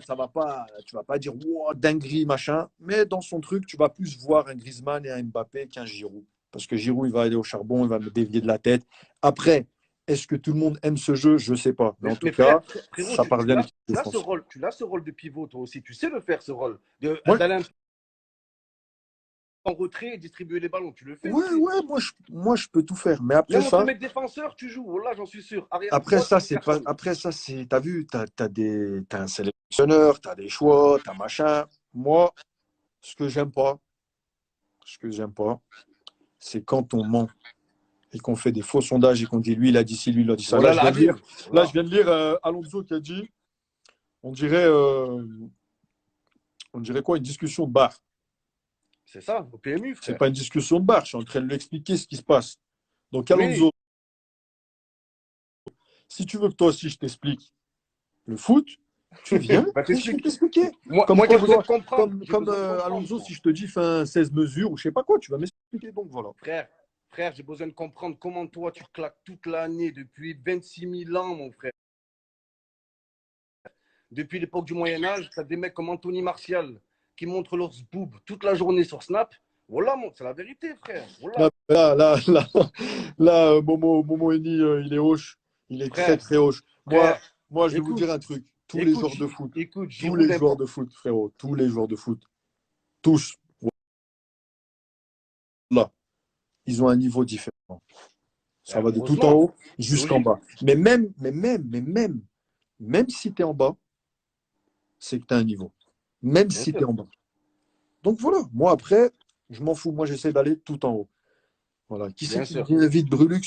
Speaker 1: tu vas pas dire wow, dinguerie, machin, mais dans son truc, tu vas plus voir un Griezmann et un Mbappé qu'un Giroud. Parce que Giroud, il va aller au charbon, il va me dévier de la tête. Après, est-ce que tout le monde aime ce jeu? Je sais pas. Mais en tout cas,
Speaker 4: frérot,
Speaker 1: ça parvient à l'équipe de France.
Speaker 4: tu as ce rôle de pivot, toi aussi. Tu sais le faire, ce rôle. D'aller en retrait et distribuer les ballons. Tu le fais.
Speaker 1: Ouais, moi, je peux tout faire. Mais après
Speaker 4: même
Speaker 1: ça.
Speaker 4: Même mec défenseur, tu joues. Voilà, j'en suis sûr.
Speaker 1: Après ça, c'est pas. Après ça, c'est. T'as vu, t'as un sélectionneur, t'as des choix, t'as machin. Moi, ce que j'aime pas, c'est quand on ment et qu'on fait des faux sondages et qu'on dit lui, il a dit ci, lui, il a dit ça.
Speaker 4: Voilà,
Speaker 1: là, je viens de lire Alonso qui a dit, on dirait quoi? Une discussion de bar.
Speaker 4: C'est ça, au PMU, frère.
Speaker 1: C'est pas une discussion de bar. Je suis en train de lui expliquer ce qui se passe. Donc, Alonso, si tu veux que toi aussi je t'explique le foot, tu viens et je vais t'expliquer.
Speaker 4: Moi j'ai besoin de comprendre.
Speaker 1: Comme Alonso, si je te dis 16 mesures ou je sais pas quoi, tu vas m'expliquer. Donc voilà.
Speaker 4: Frère, j'ai besoin de comprendre comment toi tu claques toute l'année depuis 26 000 ans, mon frère. Depuis l'époque du Moyen-Âge, tu as des mecs comme Anthony Martial qui montrent leurs boobs toute la journée sur Snap. Voilà, c'est la vérité, frère.
Speaker 1: Là,
Speaker 4: Voilà.
Speaker 1: Momo Eni, il est hoche. Il est très,
Speaker 4: Frère,
Speaker 1: très hoche.
Speaker 4: frère,
Speaker 1: Moi, je vais vous
Speaker 4: écoute,
Speaker 1: dire un truc. Tous les
Speaker 4: écoute,
Speaker 1: joueurs de foot,
Speaker 4: écoute,
Speaker 1: tous
Speaker 4: Giroud
Speaker 1: les joueurs
Speaker 4: n'importe.
Speaker 1: de foot, frérot, tous les joueurs de foot, tous, là, ils ont un niveau différent. Ça va de tout en
Speaker 4: Heureusement,
Speaker 1: haut
Speaker 4: c'est
Speaker 1: jusqu'en
Speaker 4: logique.
Speaker 1: bas. Même si tu es en bas, c'est que tu as un niveau. Même
Speaker 4: Bien
Speaker 1: si tu es
Speaker 4: sûr,
Speaker 1: en bas. Donc voilà, moi après, je m'en fous. Moi, j'essaie d'aller tout en haut. Voilà. Qui c'est
Speaker 4: bien
Speaker 1: qui me
Speaker 4: sûr.
Speaker 1: dit vite Brulux?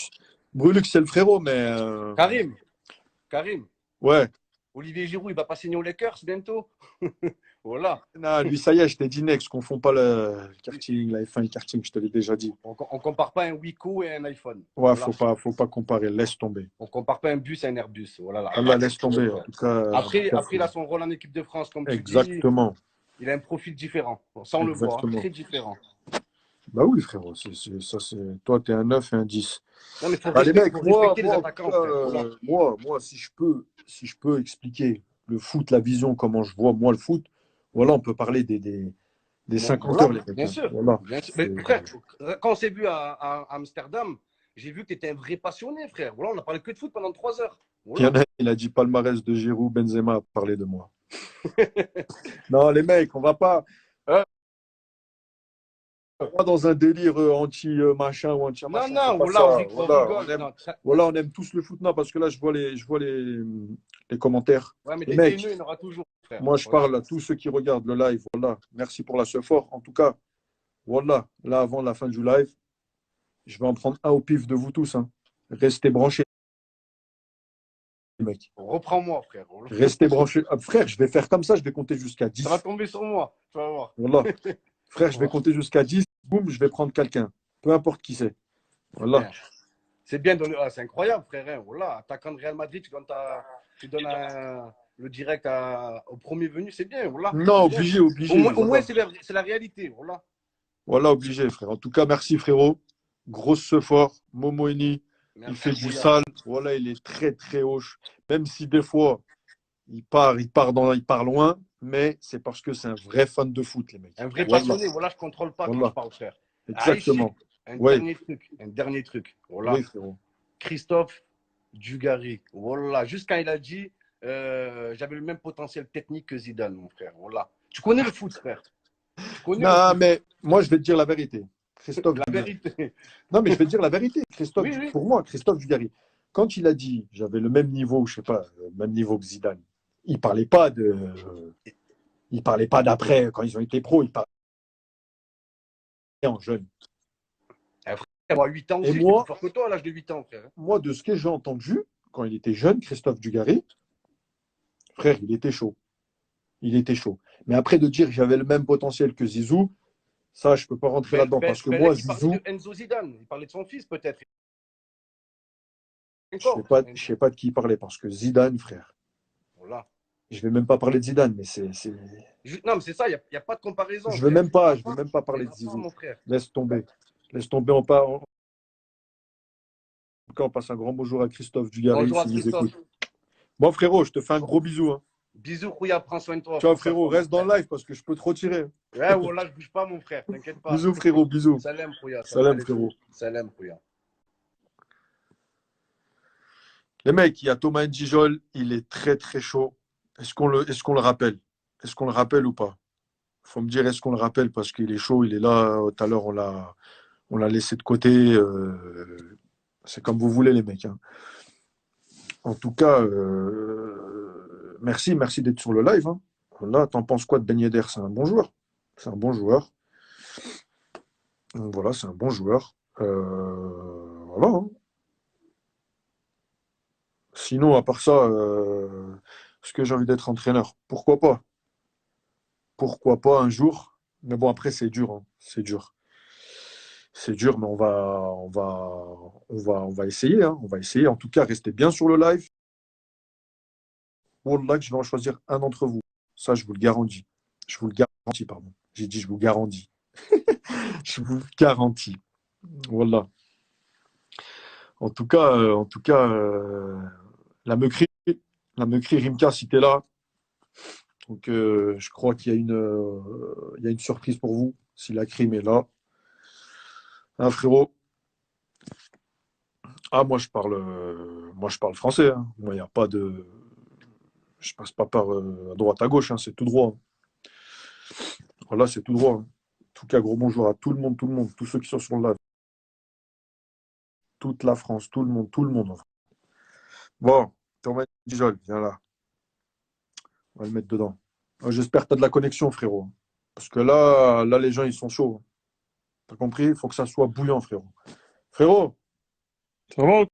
Speaker 1: Brulux, c'est le frérot, mais
Speaker 4: Karim, Karim,
Speaker 1: ouais.
Speaker 4: Olivier Giroud, il va pas signer aux Lakers bientôt. Voilà.
Speaker 1: Non, lui, ça y est, je t'ai dit, next, confonds pas le karting, la F1 et le karting, je te l'ai déjà dit.
Speaker 4: On compare pas un Wiko et un iPhone.
Speaker 1: Ouais,
Speaker 4: Voilà.
Speaker 1: faut pas comparer, laisse tomber.
Speaker 4: On compare pas un bus et un Airbus. Voilà.
Speaker 1: Allah, laisse tomber. En tout cas,
Speaker 4: Après, il a son rôle en équipe de France, comme tu dis.
Speaker 1: exactement,
Speaker 4: Il a un profil différent. Ça, on le voit, hein,
Speaker 1: exactement.
Speaker 4: très différent.
Speaker 1: Bah oui, frérot, toi, t'es un 9 et un 10.
Speaker 4: Non, mais il faut
Speaker 1: Bah, les mecs,
Speaker 4: respecter les
Speaker 1: en tout
Speaker 4: attaquants,
Speaker 1: cas,
Speaker 4: frère. Voilà.
Speaker 1: si je peux expliquer le foot, la vision, comment je vois moi le foot, voilà, on peut parler des 50 heures,
Speaker 4: Voilà,
Speaker 1: les mecs.
Speaker 4: bien
Speaker 1: Hein.
Speaker 4: sûr.
Speaker 1: Voilà.
Speaker 4: Bien sûr. Mais frère, quand on s'est vu à Amsterdam, j'ai vu que tu étais un vrai passionné, frère. Voilà, on a parlé que de foot pendant 3 heures.
Speaker 1: Il y en
Speaker 4: Voilà.
Speaker 1: a, il a dit palmarès de Giroud, Benzema a parlé de moi. Non, les mecs, on va pas dans un délire anti-machin ou
Speaker 4: Non,
Speaker 1: anti-machin, c'est
Speaker 4: non,
Speaker 1: pas
Speaker 4: voilà,
Speaker 1: ça.
Speaker 4: on
Speaker 1: Voilà,
Speaker 4: rigole. Non,
Speaker 1: on aime tous le foot. Non, parce que là, je vois les commentaires.
Speaker 4: ouais, mais
Speaker 1: Les
Speaker 4: des
Speaker 1: mecs,
Speaker 4: haineux, il y en aura toujours, frère.
Speaker 1: moi, je
Speaker 4: Voilà.
Speaker 1: parle à tous ceux qui regardent le live. Voilà, merci pour la fort. En tout cas, voilà, là, avant la fin du live, je vais en prendre un au pif de vous tous. Hein. Restez branchés, les mecs.
Speaker 4: Reprends-moi, frère.
Speaker 1: Restez branchés. Ah, frère, je vais faire comme ça, je vais compter jusqu'à
Speaker 4: Ça va
Speaker 1: 10.
Speaker 4: tomber sur moi, tu vas voir.
Speaker 1: Voilà. Frère, je vais
Speaker 4: Voilà.
Speaker 1: compter jusqu'à 10. Boum, je vais prendre quelqu'un. Peu importe qui c'est. Voilà.
Speaker 4: Bien. C'est bien donné. Ah, c'est incroyable, frère. Hein. Voilà. Attaquant de Real Madrid, tu donnes le direct au premier venu, c'est bien. Voilà.
Speaker 1: Non,
Speaker 4: C'est bien.
Speaker 1: obligé, obligé.
Speaker 4: Au moins,
Speaker 1: Voilà.
Speaker 4: c'est la réalité. Voilà.
Speaker 1: Voilà, obligé, frère. En tout cas, merci, frérot. Grosse fort. Momo Eni, il
Speaker 4: Merci,
Speaker 1: fait du
Speaker 4: Rouya.
Speaker 1: sale. Voilà, il est très, très hoche. Même si des fois, il part loin, mais c'est parce que c'est un vrai fan de foot, les mecs.
Speaker 4: Un vrai
Speaker 1: Voilà,
Speaker 4: passionné. Voilà, je contrôle pas quand
Speaker 1: voilà.
Speaker 4: je parle, frère. Ah, ici,
Speaker 1: Exactement. Oui,
Speaker 4: un dernier truc.
Speaker 1: oui,
Speaker 4: Voilà.
Speaker 1: frérot.
Speaker 4: Christophe Dugarry. Voilà. Juste quand il a dit j'avais le même potentiel technique que Zidane, mon frère. Voilà. Tu connais le foot, frère. Tu connais le
Speaker 1: Non,
Speaker 4: foot.
Speaker 1: mais moi, je vais te dire la vérité. Christophe
Speaker 4: La
Speaker 1: Dugarry.
Speaker 4: vérité.
Speaker 1: Non, mais je vais te dire la vérité.
Speaker 4: Oui, oui.
Speaker 1: Pour moi, Christophe Dugarry, quand il a dit j'avais le même niveau, je sais pas, le même niveau que Zidane, il parlait pas il parlait pas d'après quand ils ont été pros, il parlait en jeune.
Speaker 4: Moi, 8 ans
Speaker 1: Et
Speaker 4: aussi, j'étais plus fort que toi à l'âge de 8 ans, frère.
Speaker 1: moi, de ce que j'ai entendu, quand il était jeune, Christophe Dugarry, frère, il était chaud. Il était chaud. Mais après, de dire que j'avais le même potentiel que Zizou, ça, je peux pas rentrer là-dedans. Parce que moi,
Speaker 4: Il parlait
Speaker 1: Zizou,
Speaker 4: de Enzo Zidane. Il parlait de son fils, peut-être.
Speaker 1: je
Speaker 4: Encore.
Speaker 1: sais pas de qui il parlait. Parce que Zidane, frère,
Speaker 4: Voilà.
Speaker 1: je vais même pas parler de Zidane, mais
Speaker 4: Non, mais c'est ça, il n'y a pas de comparaison.
Speaker 1: je vais
Speaker 4: Frère.
Speaker 1: même pas, je vais même pas parler de Zizou.
Speaker 4: Mon frère.
Speaker 1: Laisse tomber. Laisse tomber. On passe un grand bonjour à Christophe Dugarry
Speaker 4: Bonjour à
Speaker 1: s'il nous
Speaker 4: Christophe.
Speaker 1: écoute. Bon, frérot, je te fais un gros bisou. Hein.
Speaker 4: Bisous, Rouya, prends soin de toi.
Speaker 1: Ciao, frérot, reste dans le live parce que je peux te retirer.
Speaker 4: Ouais, voilà, je bouge pas, mon frère, t'inquiète pas.
Speaker 1: Bisous, frérot, bisous.
Speaker 4: Salam, Rouya.
Speaker 1: Salam, frérot.
Speaker 4: Salam, Rouya.
Speaker 1: Les mecs, il y a Thomas Ndjijol, il est très très chaud. Est-ce qu'on le rappelle? Est-ce qu'on le rappelle ou pas? Il faut me dire est-ce qu'on le rappelle parce qu'il est chaud, il est là. Tout à l'heure, on l'a laissé de côté. C'est comme vous voulez, les mecs. Hein. En tout cas, merci d'être sur le live. Hein. Là, t'en penses quoi de Ben Yedder? C'est un bon joueur. C'est un bon joueur. Donc voilà, c'est un bon joueur. Voilà. Hein. Sinon, à part ça, est-ce que j'ai envie d'être entraîneur? Pourquoi pas? Pourquoi pas un jour? Mais bon, après, c'est dur. Hein. C'est dur. C'est dur, mais on va essayer. Hein. On va essayer. En tout cas, restez bien sur le live. Wallah, que je vais en choisir un d'entre vous. Ça, je vous le garantis. Je vous le garantis, pardon. J'ai dit, je vous garantis. Je vous le garantis. Wallah. En tout cas, la Meukri, Rimka, si tu es là. Donc, je crois qu'il y a une surprise pour vous, si la crime est là. Hein, frérot? Ah, moi, je parle français. Hein. Moi, il n'y a pas de. Je passe pas par à droite à gauche, hein, c'est tout droit. Voilà, c'est tout droit. Hein. En tout cas, gros bonjour à tout le monde, tous ceux qui sont sur le live, toute la France, tout le monde. Bon, Thomas Dijol, viens là, on va le mettre dedans. J'espère que tu as de la connexion, frérot. Parce que là, les gens, ils sont chauds. T'as compris? Il faut que ça soit bouillant, frérot. Frérot,
Speaker 5: Ça va?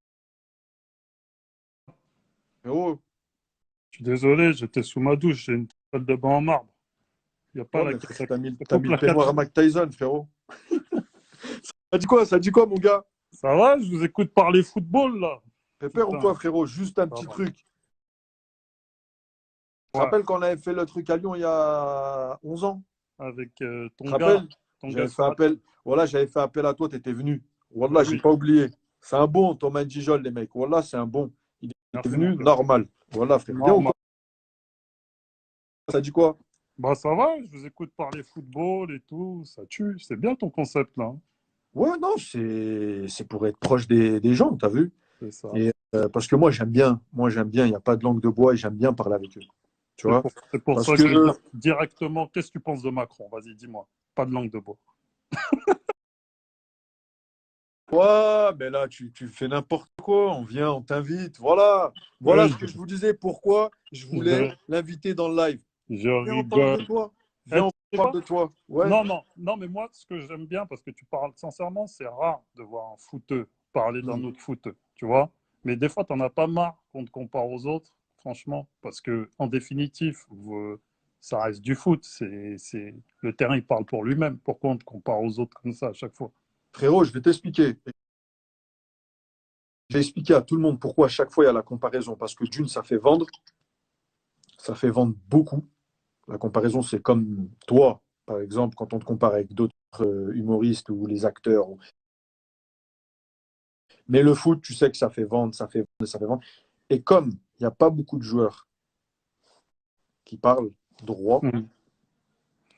Speaker 1: frérot.
Speaker 5: Je suis désolé, j'étais sous ma douche, j'ai une salle de bain en marbre. Il n'y a pas
Speaker 1: Ouais,
Speaker 5: la
Speaker 1: mais
Speaker 5: carte.
Speaker 1: t'as mis le peignoir à Mike Tyson, frérot. Ça dit quoi? Ça dit quoi, mon gars?
Speaker 5: Ça va? Je vous écoute parler football, là.
Speaker 1: Pépère ou
Speaker 5: Putain,
Speaker 1: quoi, frérot? Juste un
Speaker 5: ça
Speaker 1: petit
Speaker 5: va.
Speaker 1: truc. Tu te
Speaker 5: Ouais,
Speaker 1: rappelles quand on avait fait le truc à Lyon il y a 11 ans?
Speaker 5: avec
Speaker 1: Tu te rappelles?
Speaker 5: ton gars
Speaker 1: J'avais fait
Speaker 5: sur la
Speaker 1: appel. Voilà, j'avais fait appel à toi, tu étais venu. Wallah, j'ai
Speaker 5: oui,
Speaker 1: pas oublié. C'est un bon, Thomas Gijol, les mecs. Wallah, c'est un bon. Il est
Speaker 5: merci mon
Speaker 1: venu
Speaker 5: frère.
Speaker 1: normal. Voilà, frère. Bien ou
Speaker 5: Normal.
Speaker 1: quoi? Ça dit quoi?
Speaker 5: Bah ça va, je vous écoute parler football et tout, ça tue. C'est bien ton concept, là. Hein.
Speaker 1: Ouais, non, c'est pour être proche des gens, t'as vu?
Speaker 5: C'est ça.
Speaker 1: Et parce que moi, j'aime bien. Moi, j'aime bien. Il n'y a pas de langue de bois et j'aime bien parler avec eux. Tu vois?
Speaker 5: C'est pour
Speaker 1: Parce
Speaker 5: ça que je vais
Speaker 1: que
Speaker 5: dire directement, qu'est-ce que tu penses de Macron? Vas-y, dis-moi. Pas de langue de bois.
Speaker 1: ouais, mais là, tu fais n'importe quoi. On vient, on t'invite. Voilà. Voilà
Speaker 5: Ouais,
Speaker 1: ce que je vous disais. Pourquoi je voulais
Speaker 5: je,
Speaker 1: l'inviter dans le live.
Speaker 5: je
Speaker 1: Viens, on parle de
Speaker 5: rigole.
Speaker 1: toi.
Speaker 5: Eh,
Speaker 1: Viens,
Speaker 5: tu
Speaker 1: on
Speaker 5: sais
Speaker 1: parle
Speaker 5: quoi?
Speaker 1: de toi. Ouais.
Speaker 5: Non, mais moi, ce que j'aime bien, parce que tu parles sincèrement, c'est rare de voir un footeux parler d'un
Speaker 1: Mm.
Speaker 5: autre footeux, tu vois. Mais des fois, tu n'en as pas marre qu'on te compare aux autres, franchement, parce que en définitive, ça reste du foot. Le terrain, il parle pour lui-même. Pourquoi on te compare aux autres comme ça à chaque fois?
Speaker 1: Frérot, je vais t'expliquer. Je vais expliquer à tout le monde pourquoi à chaque fois il y a la comparaison. Parce que d'une, ça fait vendre beaucoup. La comparaison, c'est comme toi, par exemple, quand on te compare avec d'autres humoristes ou les acteurs. Mais le foot, tu sais que ça fait vendre, ça fait vendre, ça fait vendre. Et comme il n'y a pas beaucoup de joueurs qui parlent droit,
Speaker 5: Mhm.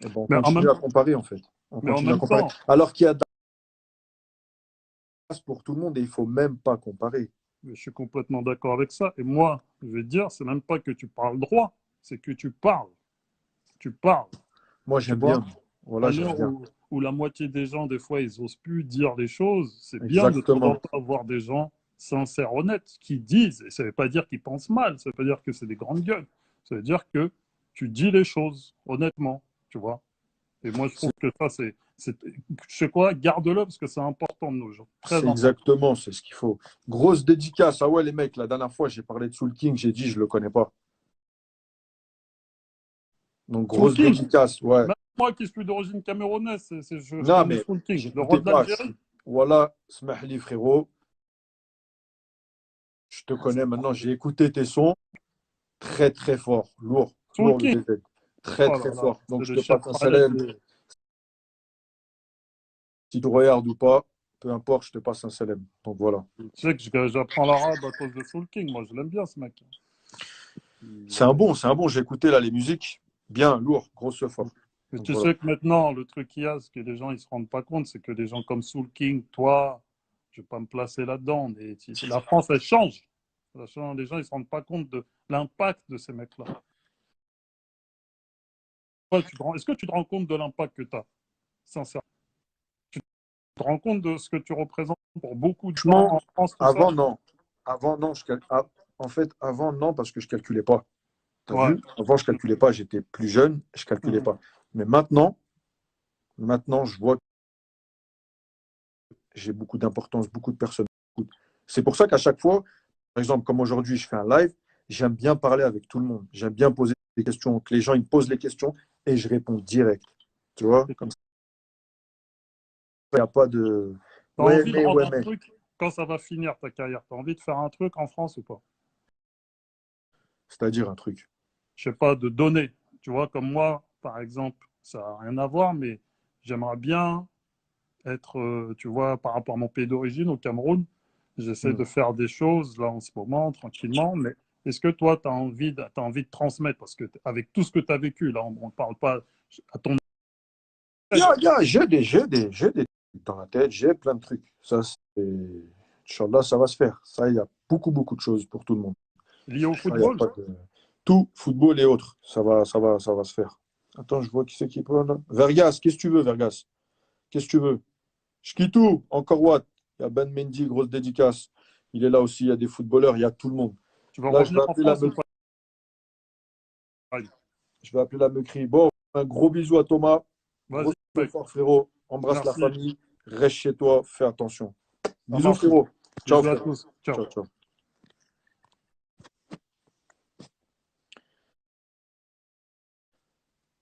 Speaker 1: eh ben on
Speaker 5: Mais en
Speaker 1: continue
Speaker 5: même,
Speaker 1: à comparer en fait. On
Speaker 5: mais en
Speaker 1: continue à
Speaker 5: même
Speaker 1: comparer.
Speaker 5: temps,
Speaker 1: Alors qu'il y a de la place pour tout le monde et il ne faut même pas comparer.
Speaker 5: je suis complètement d'accord avec ça. Et moi, je vais te dire, c'est même pas que tu parles droit, c'est que tu parles. Tu parles.
Speaker 1: Moi,
Speaker 5: Tu
Speaker 1: j'aime
Speaker 5: vois,
Speaker 1: bien. Voilà,
Speaker 5: à
Speaker 1: j'aime
Speaker 5: l'heure
Speaker 1: bien.
Speaker 5: où la moitié des gens, des fois, ils n'osent plus dire les choses, c'est bien de temps en
Speaker 1: Exactement.
Speaker 5: temps avoir des gens sincères, honnêtes, qui disent, et ça ne veut pas dire qu'ils pensent mal, ça ne veut pas dire que c'est des grandes gueules, ça veut dire que tu dis les choses honnêtement, tu vois. Et moi, je trouve que ça, je sais quoi, garde-le parce que c'est important de nos jours, très
Speaker 1: C'est
Speaker 5: important.
Speaker 1: exactement, c'est ce qu'il faut. Grosse dédicace. Ah ouais, les mecs, la dernière fois, j'ai parlé de Soul King, j'ai dit, je le connais pas. Donc,
Speaker 5: Soul
Speaker 1: grosse
Speaker 5: King,
Speaker 1: dédicace, ouais.
Speaker 5: même moi qui suis d'origine camerounaise, je
Speaker 1: Non,
Speaker 5: connais
Speaker 1: mais
Speaker 5: Soul King. Le roi
Speaker 1: j'écoutais
Speaker 5: de
Speaker 1: pas.
Speaker 5: l'Algérie,
Speaker 1: Voilà, Smahli, frérot. Je te connais maintenant, j'ai écouté tes sons. Très, très fort. Lourd,
Speaker 5: Soul
Speaker 1: lourd le
Speaker 5: King,
Speaker 1: DZ. Très,
Speaker 5: oh là
Speaker 1: très
Speaker 5: là,
Speaker 1: fort. Donc,
Speaker 5: c'est
Speaker 1: je
Speaker 5: le
Speaker 1: te
Speaker 5: chef
Speaker 1: passe un
Speaker 5: Khaled.
Speaker 1: salam. Si tu regardes ou pas, peu importe, je te passe un salam. Donc, voilà.
Speaker 5: Tu sais que j'apprends l'arabe à cause de Soul King. Moi, je l'aime bien, ce mec.
Speaker 1: C'est un bon, c'est un bon. J'ai écouté là les musiques. Bien, lourd, gros ce fort.
Speaker 5: Mais
Speaker 1: Donc,
Speaker 5: tu
Speaker 1: voilà.
Speaker 5: sais que maintenant, le truc qu'il y a, ce que les gens ils se rendent pas compte, c'est que des gens comme Soul King, toi, je vais pas me placer là-dedans, mais la France, elle change. Les gens, ils se rendent pas compte de l'impact de ces mecs-là. Est-ce que tu te rends compte de l'impact que tu as, sincèrement? Tu te rends compte de ce que tu représentes pour beaucoup de gens
Speaker 1: Franchement,
Speaker 5: en France, tout ça?
Speaker 1: avant, non. Avant, non. En fait, avant, non, parce que je calculais pas. T'as
Speaker 5: Ouais.
Speaker 1: vu? Avant, je calculais pas. J'étais plus jeune, je calculais
Speaker 5: Mhm.
Speaker 1: pas. Mais maintenant, je vois que j'ai beaucoup d'importance, beaucoup de personnes. C'est pour ça qu'à chaque fois, par exemple, comme aujourd'hui, je fais un live, j'aime bien parler avec tout le monde. J'aime bien poser des questions, que les gens ils me posent les questions et je réponds direct. Tu vois? Comme ça, il n'y a pas de
Speaker 5: T'as
Speaker 1: ouais,
Speaker 5: envie de
Speaker 1: mais,
Speaker 5: rendre
Speaker 1: ouais,
Speaker 5: un
Speaker 1: mais.
Speaker 5: truc quand ça va finir ta carrière? T'as envie de faire un truc en France ou pas?
Speaker 1: C'est-à-dire un truc.
Speaker 5: Je sais pas, de donner. Tu vois, comme moi, par exemple, ça n'a rien à voir, mais j'aimerais bien être, tu vois, par rapport à mon pays d'origine, au Cameroun, j'essaie
Speaker 1: Hmm.
Speaker 5: de faire des choses là en ce moment, tranquillement, mais est-ce que toi, tu as t'as envie de transmettre? Parce que avec tout ce que tu as vécu, là, on ne parle pas à ton âge.
Speaker 1: J'ai des dans la tête, j'ai plein de trucs. Ça, c'est. Inch'Allah, ça va se faire. Ça, il y a beaucoup, beaucoup de choses pour tout le monde.
Speaker 5: Lié au
Speaker 1: Ça, il y a
Speaker 5: football?
Speaker 1: pas de... Tout, football et autres, ça va se faire. Attends, je vois qui c'est qui parle là. Vergas, qu'est-ce que tu veux, Vergas? Qu'est-ce que tu veux? Shkitou, encore what? Il y a Ben Mendy, grosse dédicace. Il est là aussi, il y a des footballeurs, il y a tout le monde.
Speaker 5: Tu vas
Speaker 1: Là, je vais
Speaker 5: revenir en
Speaker 1: appeler la
Speaker 5: France ou
Speaker 1: Mecri.
Speaker 5: pas?
Speaker 1: Je vais appeler la Mecri. Bon, un gros bisou à Thomas. Gros
Speaker 5: Vas-y,
Speaker 1: bisou
Speaker 5: mec.
Speaker 1: fort, frérot. Embrasse la
Speaker 5: Merci.
Speaker 1: famille. Reste chez toi, fais attention.
Speaker 5: Ça
Speaker 1: Bisous,
Speaker 5: marche.
Speaker 1: frérot. Ciao,
Speaker 5: Bisous à
Speaker 1: frère.
Speaker 5: tous. Ciao.
Speaker 1: Ciao, ciao.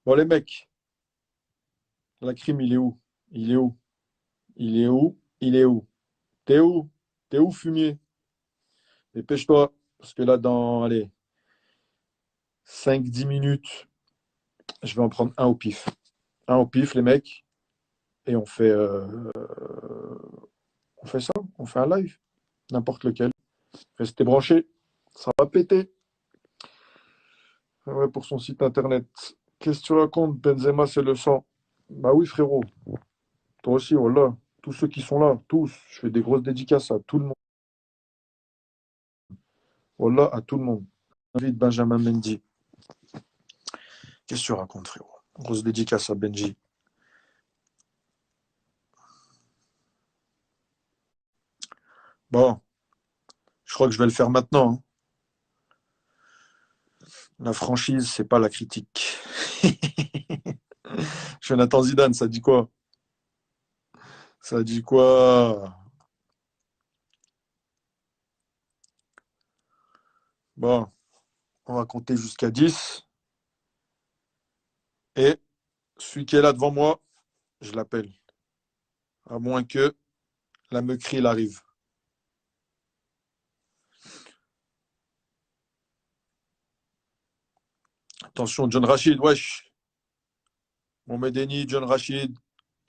Speaker 1: Bon, les mecs, la crime, il est où? Il est où? Il est où? Il est où? T'es où? T'es où, fumier? Dépêche-toi, parce que là, dans, allez, 5-10 minutes, je vais en prendre un au pif. Un au pif, les mecs, et on fait ça, on fait un live, n'importe lequel. Restez branchés, ça va péter. Ah ouais, pour son site internet. Qu'est-ce que tu racontes? Benzema, c'est le sang. Bah oui, frérot. Toi aussi, voilà. Tous ceux qui sont là, tous. Je fais des grosses dédicaces à tout le monde. Voilà, à tout le monde. Invite Benjamin Mendy. Qu'est-ce que tu racontes, frérot? Grosse dédicace à Benji. Bon, je crois que je vais le faire maintenant, hein. La franchise, c'est pas la critique. Jonathan Zidane, ça dit quoi? Ça dit quoi? Bon, on va compter jusqu'à 10. Et celui qui est là devant moi, je l'appelle. À moins que la Mecri, il arrive. Attention, John Rachid, wesh. Mohamed Eni, John Rachid,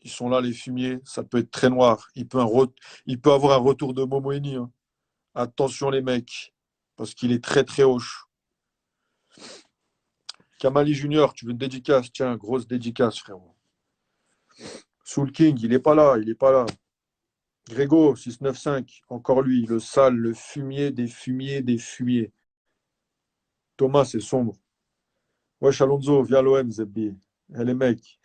Speaker 1: ils sont là, les fumiers. Ça peut être très noir. Il peut avoir un retour de Momo Eni, hein. Attention, les mecs, parce qu'il est très, très hoche. Kamali Junior, tu veux une dédicace? Tiens, grosse dédicace, frérot. Soul King, il est pas là, il est pas là. Grégo, 695, encore lui, le sale, le fumier des fumiers des fumiers. Thomas, c'est sombre. Wesh, Alonso, viens à l'OM, Zebbi. Eh, les mecs.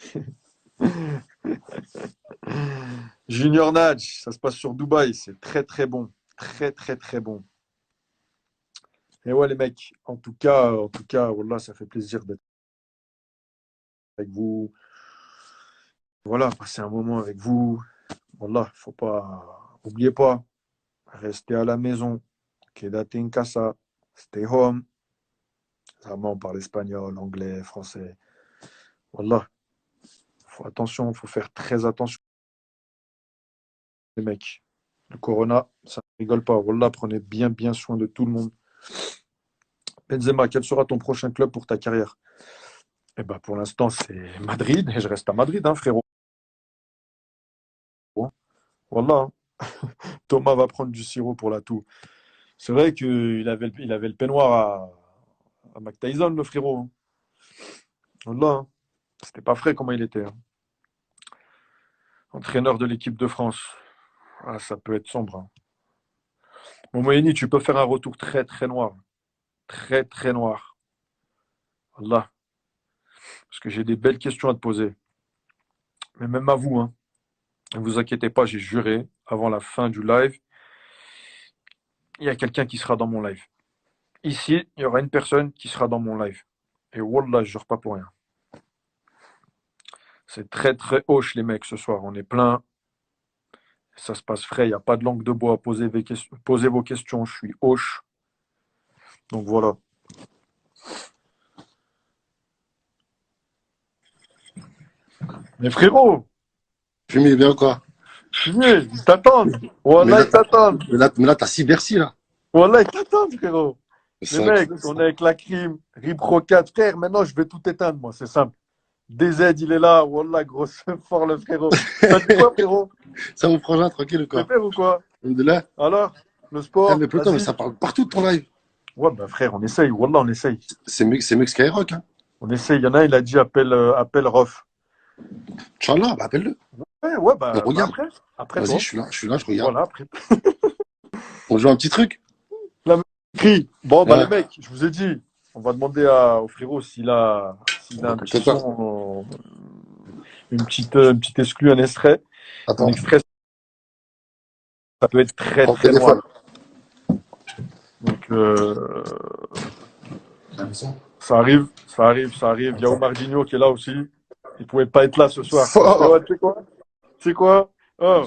Speaker 1: Junior Nadj, ça se passe sur Dubaï, c'est très très bon. Très très très bon. Et ouais, les mecs, en tout cas, voilà, ça fait plaisir d'être avec vous. Voilà, passer un moment avec vous. Voilà, faut pas, oubliez pas, restez à la maison. Quédate en casa, stay home. Vraiment, on parle espagnol, anglais, français. Voilà, attention, faut faire très attention, les mecs. Le corona, ça ne rigole pas. Voilà, prenez bien, bien soin de tout le monde. Benzema, quel sera ton prochain club pour ta carrière? Eh ben, pour l'instant, c'est Madrid, et je reste à Madrid, hein, frérot. Voilà, hein. Thomas va prendre du sirop pour la toux. C'est vrai qu'il avait le peignoir à Mike Tyson, le frérot, hein. Voilà, hein. C'était pas frais comment il était, hein. Entraîneur de l'équipe de France. Ah, ça peut être sombre, hein. Momoeni, tu peux faire un retour très très noir. Très très noir. Voilà. Parce que j'ai des belles questions à te poser. Mais même à vous, hein. Ne vous inquiétez pas, j'ai juré, avant la fin du live, il y a quelqu'un qui sera dans mon live. Ici, il y aura une personne qui sera dans mon live. Et wallah, je jure pas pour rien. C'est très très hoche les mecs ce soir. On est plein. Ça se passe frais. Il n'y a pas de langue de bois. Posez vos questions. Je suis hoche. Donc voilà. Mais frérot,
Speaker 6: Fumier, bien quoi?
Speaker 1: ils t'attendent. Wallah, ils t'attendent.
Speaker 6: Mais là, t'as si Bercy, là.
Speaker 1: Wallah, ils t'attendent, frérot. Les
Speaker 6: C'est
Speaker 1: mecs, on est avec la crime. Rip Rocket, frère. Maintenant, je vais tout éteindre, moi. C'est simple. DZ, il est là. Wallah, gros, fort le frérot. Ça dit quoi, frérot?
Speaker 6: ça, mon frangin, tranquille ou
Speaker 1: C'est
Speaker 6: quoi?
Speaker 1: faire ou quoi?
Speaker 6: De là,
Speaker 1: Alors, le sport?
Speaker 6: le peloton, mais
Speaker 1: Vas-y.
Speaker 6: ça parle partout de ton live.
Speaker 1: Ouais, bah frère, on essaye. Wallah, on essaye.
Speaker 6: C'est mieux que Skyrock, hein.
Speaker 1: On essaye. Il y en a, il a dit appelle Rof.
Speaker 6: Inch'Allah, bah, appelle-le.
Speaker 1: Ouais,
Speaker 6: On
Speaker 1: bah
Speaker 6: regarde.
Speaker 1: après
Speaker 6: Vas-y,
Speaker 1: toi.
Speaker 6: je suis là, je regarde.
Speaker 1: Voilà, après.
Speaker 6: On joue un petit truc.
Speaker 1: Cri. Bon, bah
Speaker 6: Ouais.
Speaker 1: les mecs, je vous ai dit, on va demander au frérot s'il a un petit
Speaker 6: T'inquiète pas.
Speaker 1: son, une petite exclu, un extrait. Un
Speaker 6: Attends,
Speaker 1: extrait, ça peut être très
Speaker 6: prends le
Speaker 1: très noir.
Speaker 6: téléphone.
Speaker 1: Donc, ça arrive. Il y a Omardinho qui est là aussi. Il pouvait pas être là ce soir. Parce que,
Speaker 6: Fort.
Speaker 1: ouais, tu sais quoi? Oh,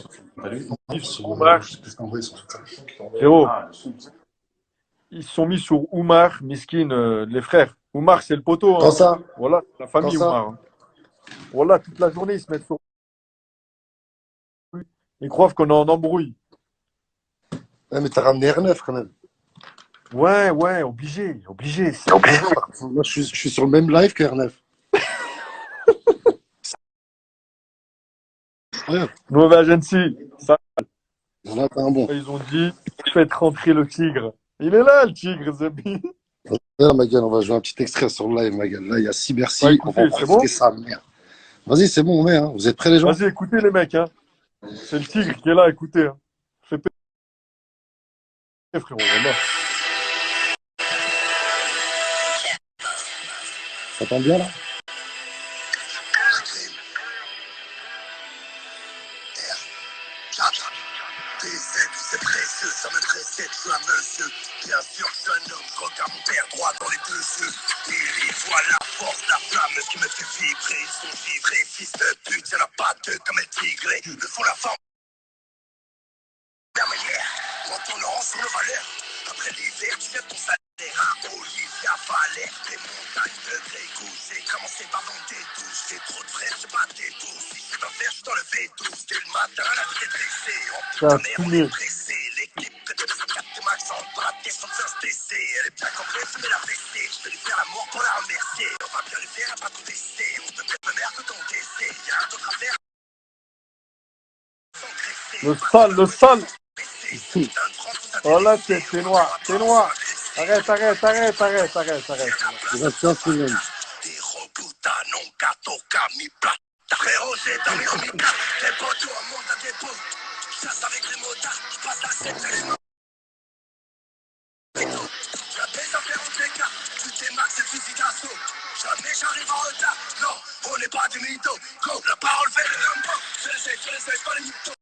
Speaker 1: ils sont Oumar, frérot, ils se sont mis sur Oumar, Miskin, les frères. Oumar, c'est le poteau,
Speaker 6: Quand
Speaker 1: hein.
Speaker 6: ça?
Speaker 1: Voilà, la
Speaker 6: Quand
Speaker 1: famille
Speaker 6: ça?
Speaker 1: Oumar, hein. Voilà, toute la journée, ils se mettent sur lui. Ils croient qu'on est en embrouille.
Speaker 6: Ouais, mais t'as ramené R9 quand même.
Speaker 1: Ouais, obligé. C'est obligé.
Speaker 6: Moi, je suis sur le même live que R9. Ouais,
Speaker 1: Nouvelle agency. Ça,
Speaker 6: là, t'as un bon.
Speaker 1: ils ont dit, faites rentrer le tigre. Il est là, le tigre, Zebi.
Speaker 6: Là, ma gueule, on va jouer un petit extrait sur le live, ma gueule. Là, il y a
Speaker 1: Bah
Speaker 6: Cybercy. On va en
Speaker 1: écoutez, c'est bon?
Speaker 6: profiter sa mère. Vas-y, c'est bon, on est. Hein. Vous êtes prêts, les gens?
Speaker 1: Vas-y, écoutez les mecs, hein. C'est le tigre qui est là, écoutez. Hein. Fais péter, frérot. Voilà.
Speaker 6: Ça t'entend bien, là?
Speaker 7: C'est précieux, ça me précède, je suis un monsieur. Bien sûr que je suis un homme, je regarde mon père droit dans les deux yeux. Il y voit la force, la flamme qui me fait vibrer. Ils sont givrés, fils de pute, y'en a pas deux comme un tigre. Le font la forme. La manière, quand on aura sur nos valeurs. Après l'hiver, tu lèves ton salaire. Olivia Valère, des montagnes de grès gauche. J'ai commencé par vendre des douches. J'ai trop de frères, j'ai pas des douces. Si je suis dans le verre, je suis dans le V12. Dès le matin, la vie est dressée. En
Speaker 1: C'est
Speaker 7: putain
Speaker 1: un
Speaker 7: mère, on
Speaker 1: fumé.
Speaker 7: est pressé. L'équipe que de 4 de max en bas, t'es sans faire stresser. Elle est bien complète, je vais la fester. Je vais lui faire la mort pour la remercier. On va bien lui faire, elle va tout tester. On peut peut-être me mère que ton décès. Y'a un autre affaire.
Speaker 1: Le sale. Oh là, t'es noir. T'es noir. Arrête.
Speaker 6: Il reste 15 secondes.
Speaker 7: Frérot, j'ai dormi au mi-cap. Les poteaux, on monte à dépôt. Chasse avec les motards. Je passe à 7 éléments. Jamais ça fait rentrer les cas. Tu t'es max et fusil d'assaut. Jamais j'arrive en retard. Non, on n'est pas du mytho. Go, la parole fait le lambeau. Je les ai, pas les mythos.